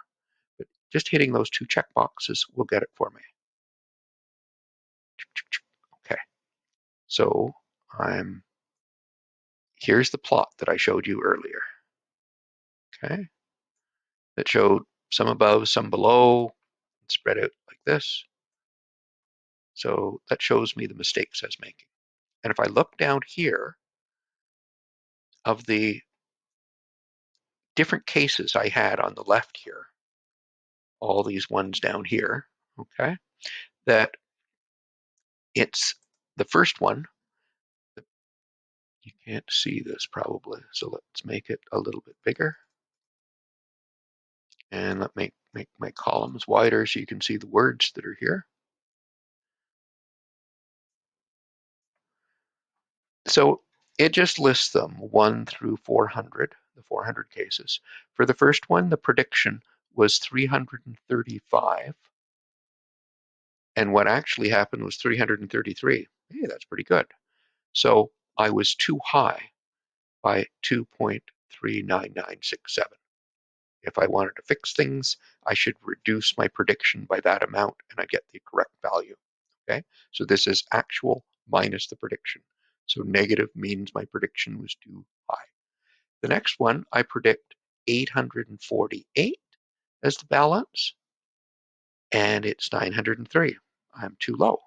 A: but just hitting those two check boxes will get it for me. Okay, so here's the plot that I showed you earlier. Okay, that showed some above, some below, spread out like this. So that shows me the mistakes I was making. And if I look down here, of the different cases I had on the left here, all these ones down here, okay, that it's the first one. You can't see this probably, so let's make it a little bit bigger. And let me make my columns wider so you can see the words that are here. So it just lists them 1 through 400, the 400 cases. For the first one, the prediction was 335. And what actually happened was 333. Hey, that's pretty good. So I was too high by 2.39967. If I wanted to fix things, I should reduce my prediction by that amount and I get the correct value. Okay, so this is actual minus the prediction. So negative means my prediction was too high. The next one, I predict 848 as the balance, and it's 903. I'm too low.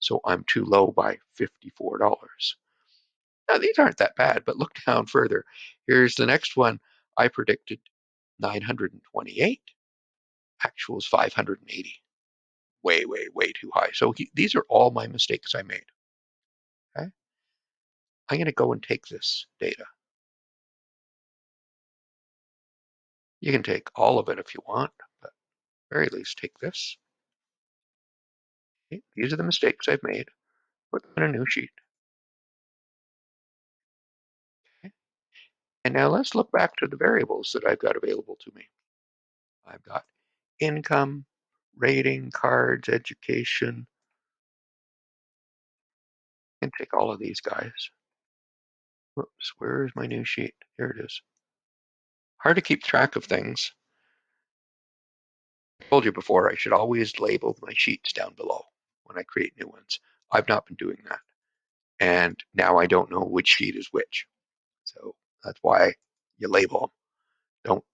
A: So I'm too low by $54. Now, these aren't that bad, but look down further. Here's the next one. I predicted 928. Actual is 580. Way, way, way too high. So these are all my mistakes I made. Okay? I'm going to go and take this data. You can take all of it if you want, but at the very least take this. Okay? These are the mistakes I've made. Put them in a new sheet. Okay? And now let's look back to the variables that I've got available to me. I've got income, rating, cards, education. I can take all of these guys. Whoops, where is my new sheet? Here it is. Hard to keep track of things. I told you before, I should always label my sheets down below when I create new ones. I've not been doing that. And now I don't know which sheet is which. So that's why you label them. Don't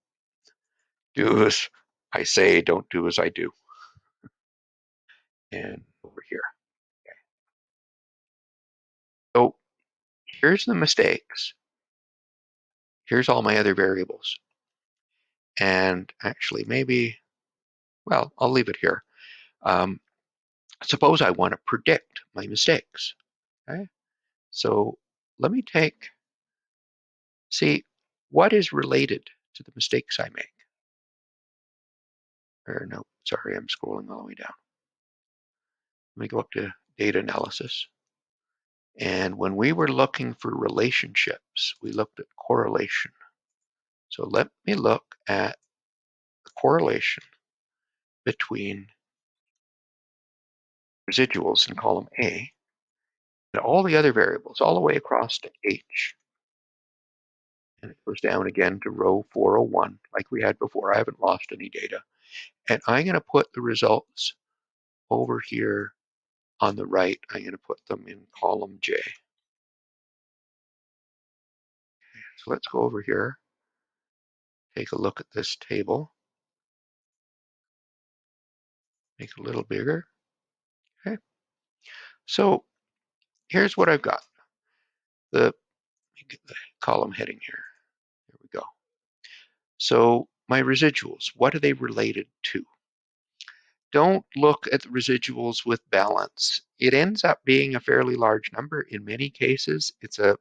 A: do as I say, don't do as I do. And over here. Okay. So here's the mistakes. Here's all my other variables. And actually, maybe, well, I'll leave it here. Suppose I want to predict my mistakes. Okay. So let me see what is related to the mistakes I make. Or no, sorry, I'm scrolling all the way down. Let me go up to data analysis. And when we were looking for relationships, we looked at correlation. So let me look at the correlation between residuals in column A and all the other variables, all the way across to H. And it goes down again to row 401, like we had before. I haven't lost any data. And I'm going to put the results over here on the right. I'm going to put them in column J. So let's go over here, take a look at this table, make it a little bigger. Okay. So here's what I've got. Let me get the column heading here. There we go. So my residuals, what are they related to? Don't look at the residuals with balance. It ends up being a fairly large number. In many cases, there's a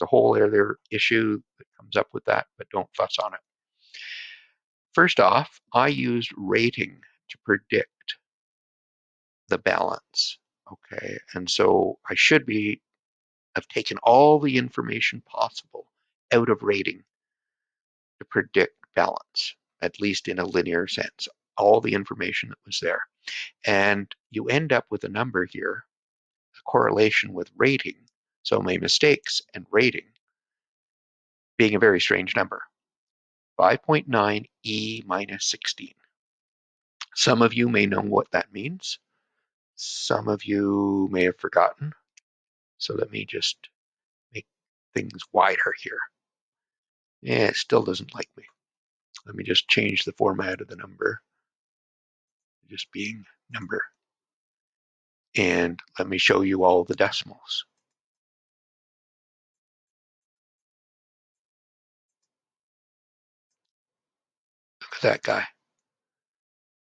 A: whole other issue that comes up with that, but don't fuss on it. First off, I used rating to predict the balance. Okay, and so I should have taken all the information possible out of rating to predict balance, at least in a linear sense, all the information that was there. And you end up with a number here, a correlation with rating. So my mistakes and rating being a very strange number. 5.9 e minus 16. Some of you may know what that means. Some of you may have forgotten. So let me just make things wider here. Yeah, it still doesn't like me. Let me just change the format of the number, just being number. And let me show you all the decimals. Look at that guy.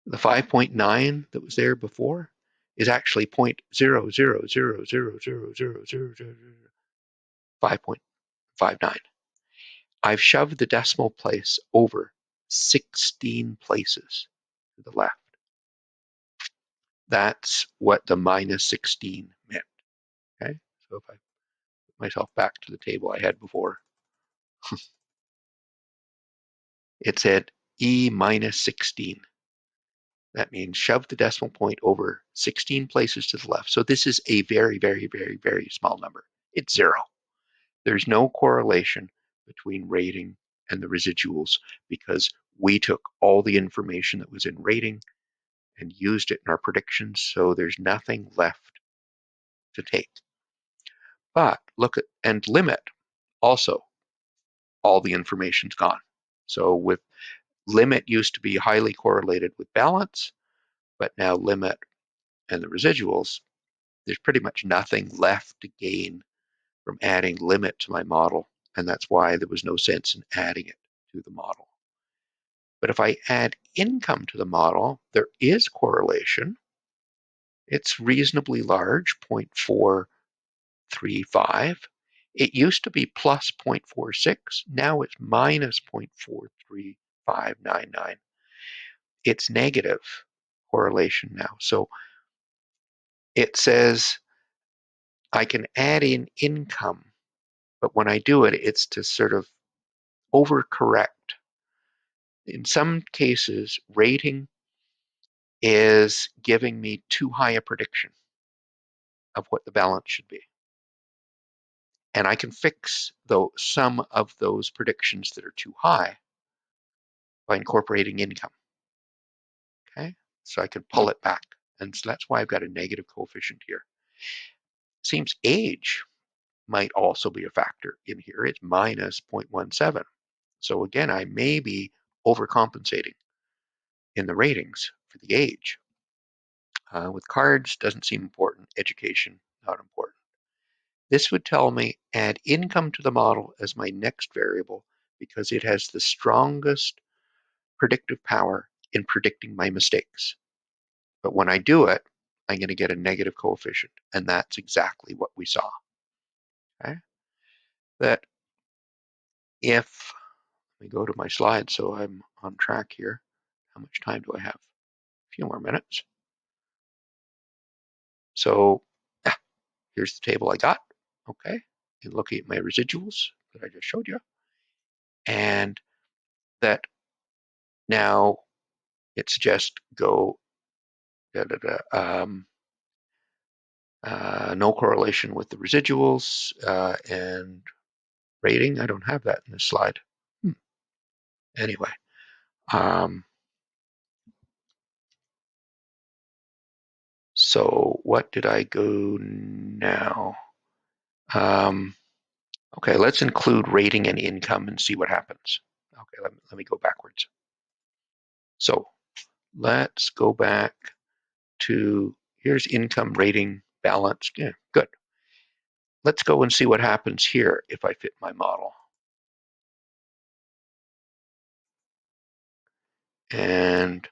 A: The 5.9 that was there before is actually 0.000000005.59. I've shoved the decimal place over 16 places to the left. That's what the minus 16 meant. Okay, so if I put myself back to the table I had before, it said E minus 16. That means shove the decimal point over 16 places to the left. So this is a very, very, very, very small number. It's 0. There's no correlation between rating and the residuals because we took all the information that was in rating and used it in our predictions, so there's nothing left to take. But look at, and limit, also, all the information's gone. So with limit used to be highly correlated with balance, but now limit and the residuals, there's pretty much nothing left to gain from adding limit to my model, and that's why there was no sense in adding it to the model. But if I add income to the model, there is correlation. It's reasonably large, 0.435. It used to be plus 0.46. Now it's minus 0.43599. It's negative correlation now. So it says I can add in income, but when I do it, it's to sort of overcorrect. In some cases, rating is giving me too high a prediction of what the balance should be. And I can fix some of those predictions that are too high by incorporating income. Okay, so I can pull it back. And so that's why I've got a negative coefficient here. Seems age might also be a factor in here. It's minus 0.17. So again, I may be overcompensating in the ratings for the age. With cards, doesn't seem important. Education, not important. This would tell me add income to the model as my next variable because it has the strongest predictive power in predicting my mistakes. But when I do it, I'm going to get a negative coefficient, and that's exactly what we saw. Okay? That if, let me go to my slides so I'm on track here. How much time do I have? A few more minutes. So here's the table I got. Okay, and looking at my residuals that I just showed you, and that now it's just go no correlation with the residuals and rating. I don't have that in this slide. Anyway, so what did I go now? Okay, let's include rating and income and see what happens. Okay, let me go backwards. So let's go back to, here's income, rating, balance. Yeah, good. Let's go and see what happens here if I fit my model. And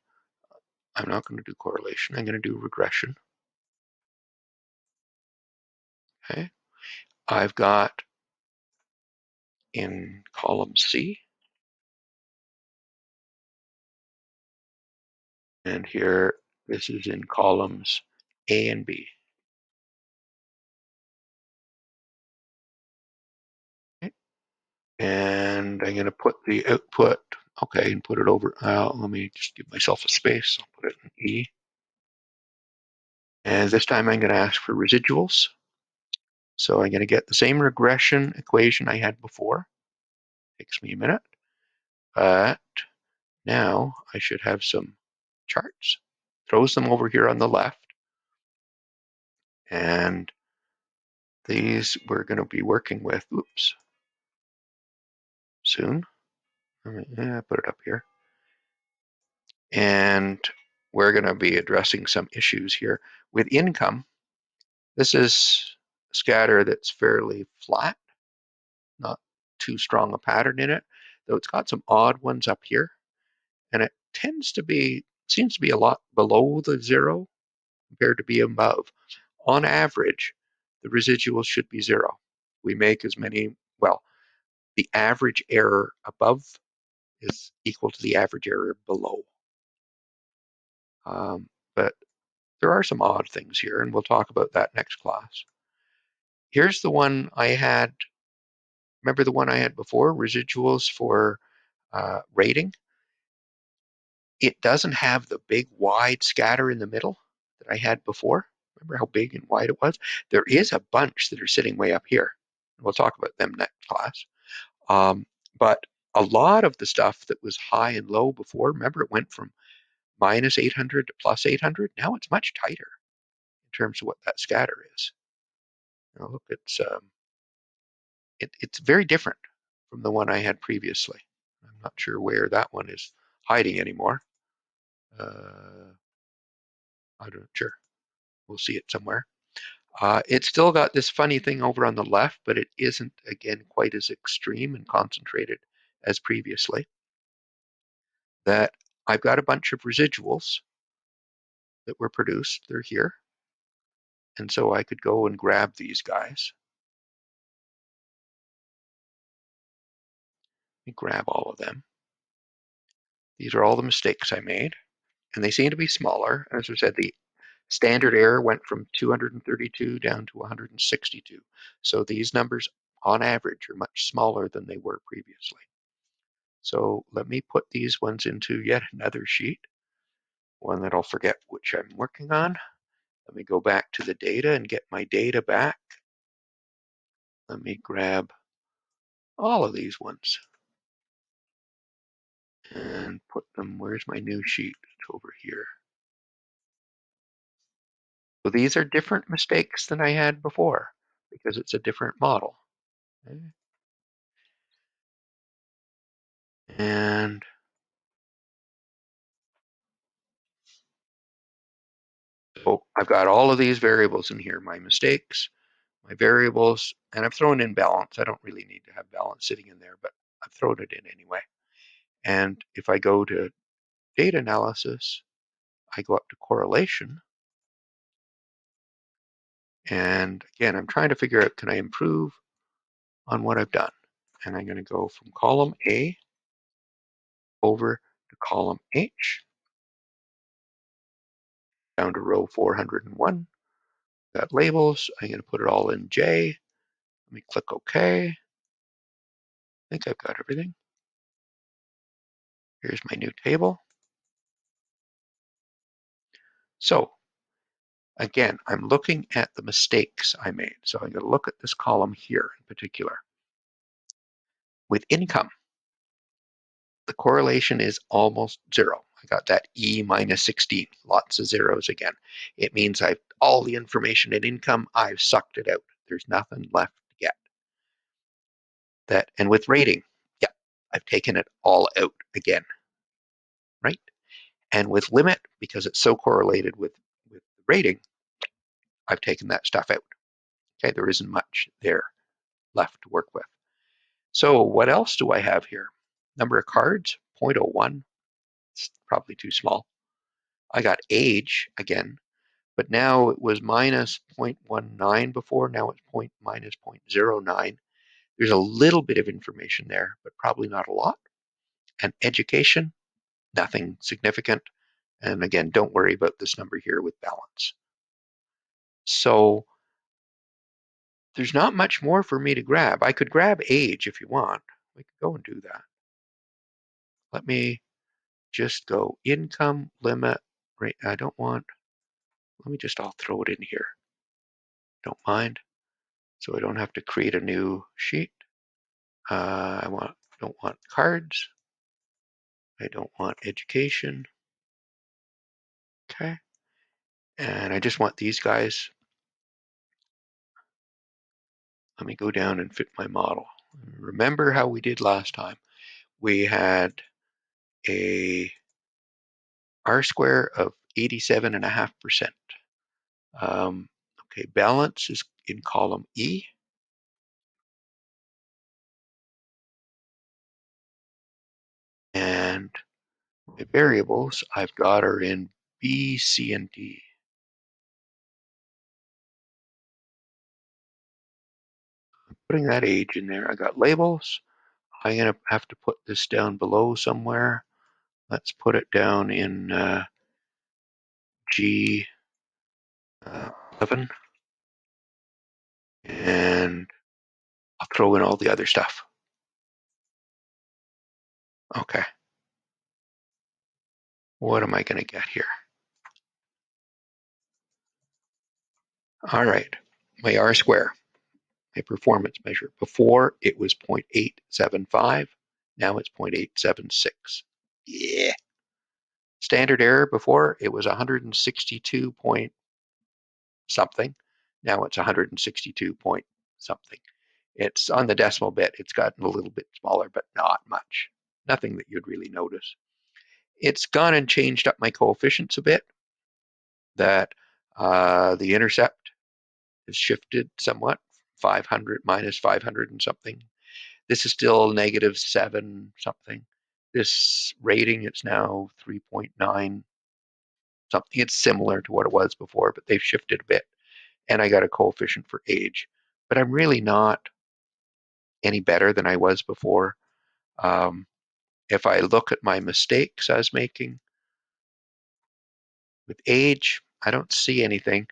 A: I'm not going to do correlation. I'm going to do regression. Okay. I've got in column C, and here this is in columns A and B. Okay. And I'm going to put the output, okay, and put it over. Let me just give myself a space. I'll put it in E. And this time I'm going to ask for residuals. So I'm going to get the same regression equation I had before. Takes me a minute, but now I should have some charts. Throws them over here on the left, and these we're going to be working with, oops, soon. Yeah, put it up here. And we're going to be addressing some issues here. With income, this is scatter that's fairly flat, not too strong a pattern in it, though it's got some odd ones up here. And it seems to be a lot below the zero compared to be above. On average, the residual should be zero. We make as many, well, the average error above is equal to the average error below. But there are some odd things here, and we'll talk about that next class. Here's the one I had. Remember the one I had before, residuals for rating? It doesn't have the big wide scatter in the middle that I had before. Remember how big and wide it was? There is a bunch that are sitting way up here. We'll talk about them next class. But a lot of the stuff that was high and low before, remember it went from minus 800 to plus 800? Now it's much tighter in terms of what that scatter is. Now look, it's very different from the one I had previously. I'm not sure where that one is hiding anymore. I'm not sure. We'll see it somewhere. It's still got this funny thing over on the left, but it isn't, again, quite as extreme and concentrated as previously. That I've got a bunch of residuals that were produced. They're here. And so I could go and grab these guys. Let me grab all of them. These are all the mistakes I made. And they seem to be smaller. As I said, the standard error went from 232 down to 162. So these numbers, on average, are much smaller than they were previously. So let me put these ones into yet another sheet, one that I'll forget which I'm working on. Let me go back to the data and get my data back. Let me grab all of these ones and put them, where's my new sheet? It's over here. So these are different mistakes than I had before because it's a different model. Okay. And so I've got all of these variables in here, my mistakes, my variables, and I've thrown in balance. I don't really need to have balance sitting in there, but I've thrown it in anyway. And if I go to data analysis, I go up to correlation. And again, I'm trying to figure out, can I improve on what I've done? And I'm going to go from column A over to column H, down to row 401. Got labels. I'm going to put it all in J. Let me click OK. I think I've got everything. Here's my new table. So again, I'm looking at the mistakes I made. So I'm going to look at this column here in particular. With income, the correlation is almost zero. I got that E minus 16, lots of zeros again. It means I've all the information in income, I've sucked it out. There's nothing left to get. That, and with rating, yeah, I've taken it all out again, right? And with limit, because it's so correlated with the rating, I've taken that stuff out. Okay, there isn't much there left to work with. So what else do I have here? Number of cards, 0.01. It's probably too small. I got age again, but now it was minus 0.19 before. Now it's minus 0.09. There's a little bit of information there, but probably not a lot. And education, nothing significant. And again, don't worry about this number here with balance. So there's not much more for me to grab. I could grab age if you want. We could go and do that. Let me just go income, limit, rate. I don't want, let me just, I'll throw it in here. Don't mind. So I don't have to create a new sheet. I want don't want cards. I don't want education. Okay. And I just want these guys. Let me go down and fit my model. Remember how we did last time. We had a R-square of 87.5%. Okay, balance is in column E. And the variables I've got are in B, C, and D. I'm putting that age in there. I got labels. I'm going to have to put this down below somewhere. Let's put it down in G11. And I'll throw in all the other stuff. Okay. What am I going to get here? All right. My R square, my performance measure. Before it was 0.875. Now it's 0.876. Yeah. Standard error before it was 162 point something. Now it's 162 point something. It's on the decimal bit. It's gotten a little bit smaller, but not much. Nothing that you'd really notice. It's gone and changed up my coefficients a bit. That the intercept has shifted somewhat. 500 minus 500 and something. This is still -7 something. This rating, it's now 3.9 something. It's similar to what it was before, but they've shifted a bit. And I got a coefficient for age. But I'm really not any better than I was before. If I look at my mistakes I was making with age, I don't see anything.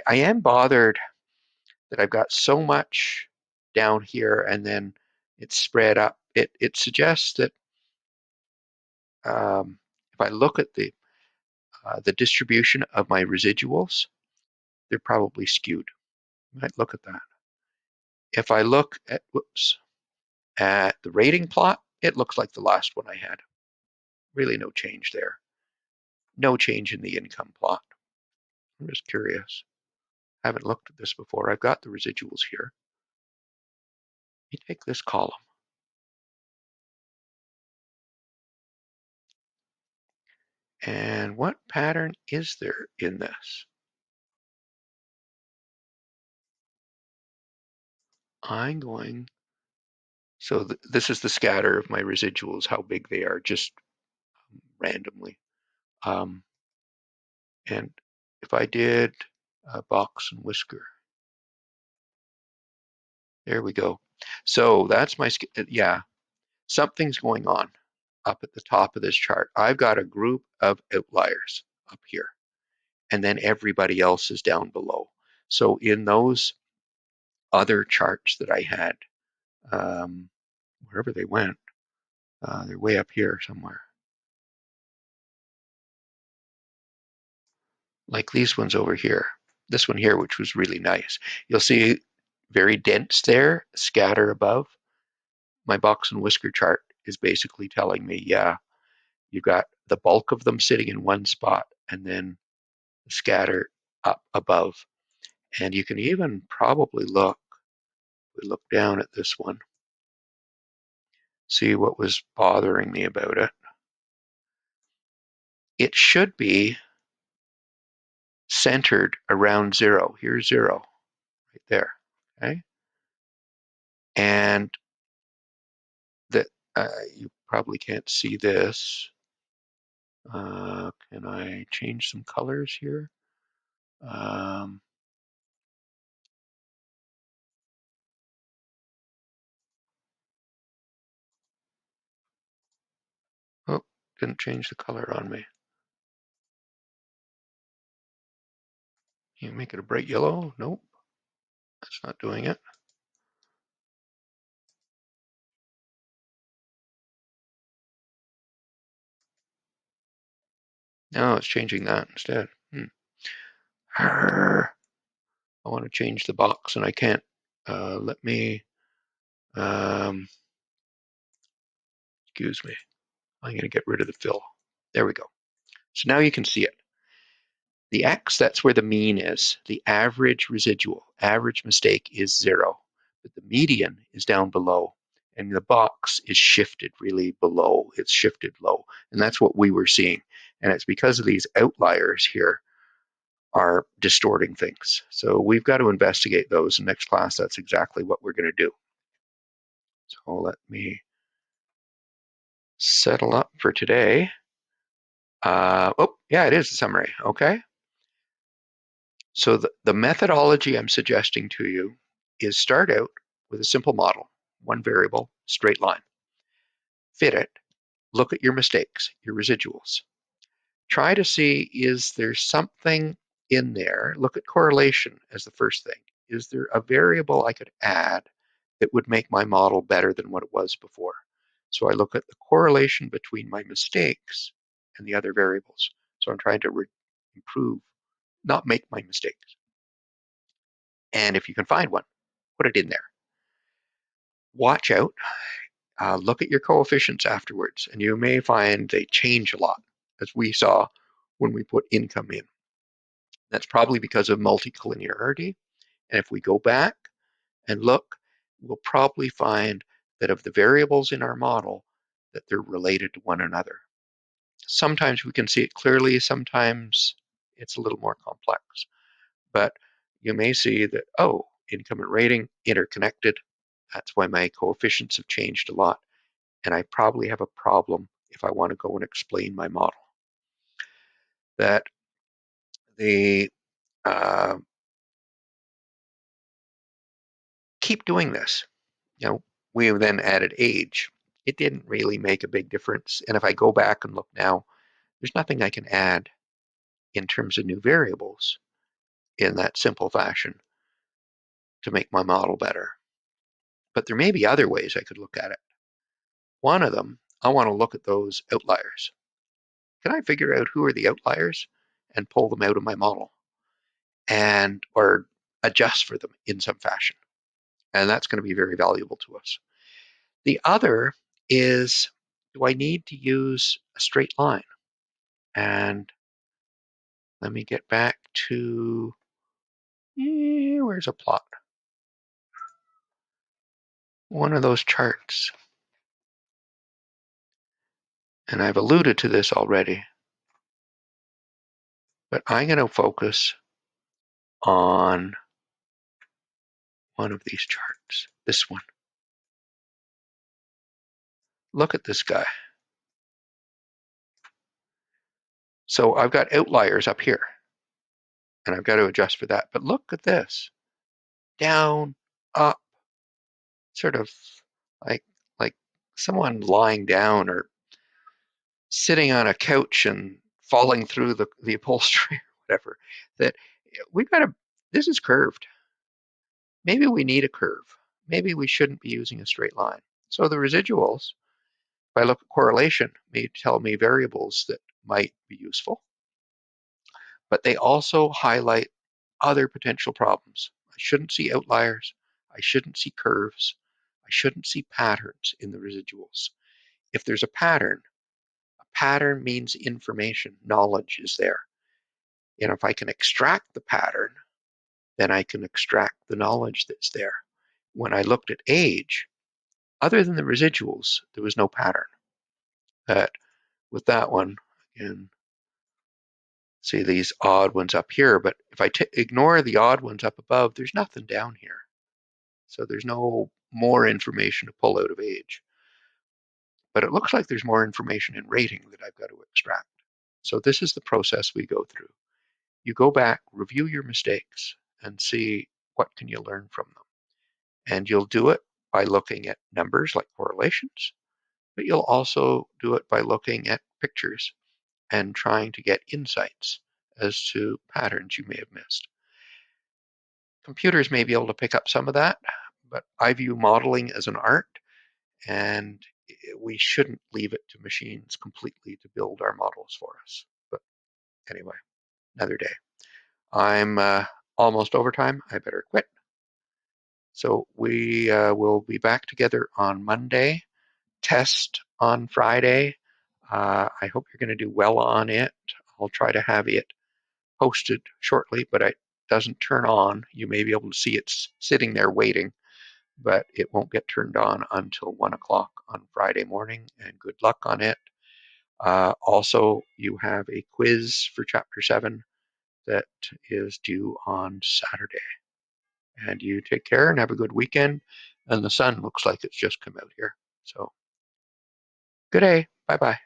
A: I am bothered that I've got so much down here and then it's spread up. It suggests that if I look at the distribution of my residuals, they're probably skewed. I might look at that. If I look at, at the rating plot, it looks like the last one I had. Really no change there. No change in the income plot. I'm just curious. I haven't looked at this before. I've got the residuals here. You take this column. And what pattern is there in this? I'm going, so this is the scatter of my residuals, how big they are, just randomly. And if I did a box and whisker, there we go. So that's my, yeah, something's going on up at the top of this chart. I've got a group of outliers up here, and then everybody else is down below. So in those other charts that I had, wherever they went, they're way up here somewhere. Like these ones over here. This one here, which was really nice. You'll see very dense there, scatter above. My box and whisker chart is basically telling me, yeah, you've got the bulk of them sitting in one spot and then scatter up above. And you can even probably look, we look down at this one, see what was bothering me about it. It should be centered around 0. Here's 0 right there. Okay. And that you probably can't see this. Can I change some colors here? Oh, didn't change the color on me. Can you make it a bright yellow? Nope, that's not doing it. No, it's changing that instead. I want to change the box and I can't. Let me Excuse me. I'm going to get rid of the fill. There we go. So now you can see it. The X, that's where the mean is. The average residual, average mistake is 0. But the median is down below. And the box is shifted really below. It's shifted low. And that's what we were seeing. And it's because of these outliers here are distorting things. So we've got to investigate those. In next class, that's exactly what we're going to do. So let me settle up for today. Oh, yeah, it is a summary. Okay. So the methodology I'm suggesting to you is start out with a simple model, one variable, straight line. Fit it, look at your mistakes, your residuals. Try to see, is there something in there? Look at correlation as the first thing. Is there a variable I could add that would make my model better than what it was before? So I look at the correlation between my mistakes and the other variables. So I'm trying to improve, not make my mistakes. And if you can find one, put it in there. Watch out. Look at your coefficients afterwards, and you may find they change a lot, as we saw when we put income in. That's probably because of multicollinearity. And if we go back and look, we'll probably find that of the variables in our model, that they're related to one another. Sometimes we can see it clearly, sometimes it's a little more complex. But you may see that, oh, income and rating interconnected. That's why my coefficients have changed a lot. And I probably have a problem if I want to go and explain my model. That the keep doing this. You know, we have then added age. It didn't really make a big difference. And if I go back and look now, there's nothing I can add in terms of new variables in that simple fashion to make my model better. But there may be other ways I could look at it. One of them, I want to look at those outliers. Can I figure out who are the outliers and pull them out of my model and or adjust for them in some fashion? And that's going to be very valuable to us. The other is, do I need to use a straight line? And let me get back to, where's a plot? One of those charts. And I've alluded to this already, but I'm going to focus on one of these charts, this one. Look at this guy. So I've got outliers up here, and I've got to adjust for that. But look at this. Down, up, sort of like like someone lying down or sitting on a couch and falling through the upholstery or whatever. That we've got to, this is curved. Maybe we need a curve. Maybe we shouldn't be using a straight line. So the residuals, if I look at correlation, may tell me variables that might be useful, but they also highlight other potential problems. I shouldn't see outliers. I shouldn't see curves. I shouldn't see patterns in the residuals. If there's a pattern means information, knowledge is there. And if I can extract the pattern, then I can extract the knowledge that's there. When I looked at age, other than the residuals, there was no pattern. But with that one, again, see these odd ones up here, but if I ignore the odd ones up above, there's nothing down here. So there's no more information to pull out of age. But it looks like there's more information in rating that I've got to extract. So this is the process we go through. You go back, review your mistakes, and see what can you learn from them. And you'll do it by looking at numbers like correlations, but you'll also do it by looking at pictures and trying to get insights as to patterns you may have missed. Computers may be able to pick up some of that, but I view modeling as an art, and we shouldn't leave it to machines completely to build our models for us. But anyway, another day. I'm almost overtime. I better quit. So we will be back together on Monday test on Friday. I hope you're going to do well on it. I'll try to have it posted shortly, but it doesn't turn on. You may be able to see it's sitting there waiting, but it won't get turned on until 1 o'clock on Friday morning, and good luck on it. Also, you have a quiz for Chapter 7 that is due on Saturday. And you take care and have a good weekend. And the sun looks like it's just come out here. So, good day. Bye-bye.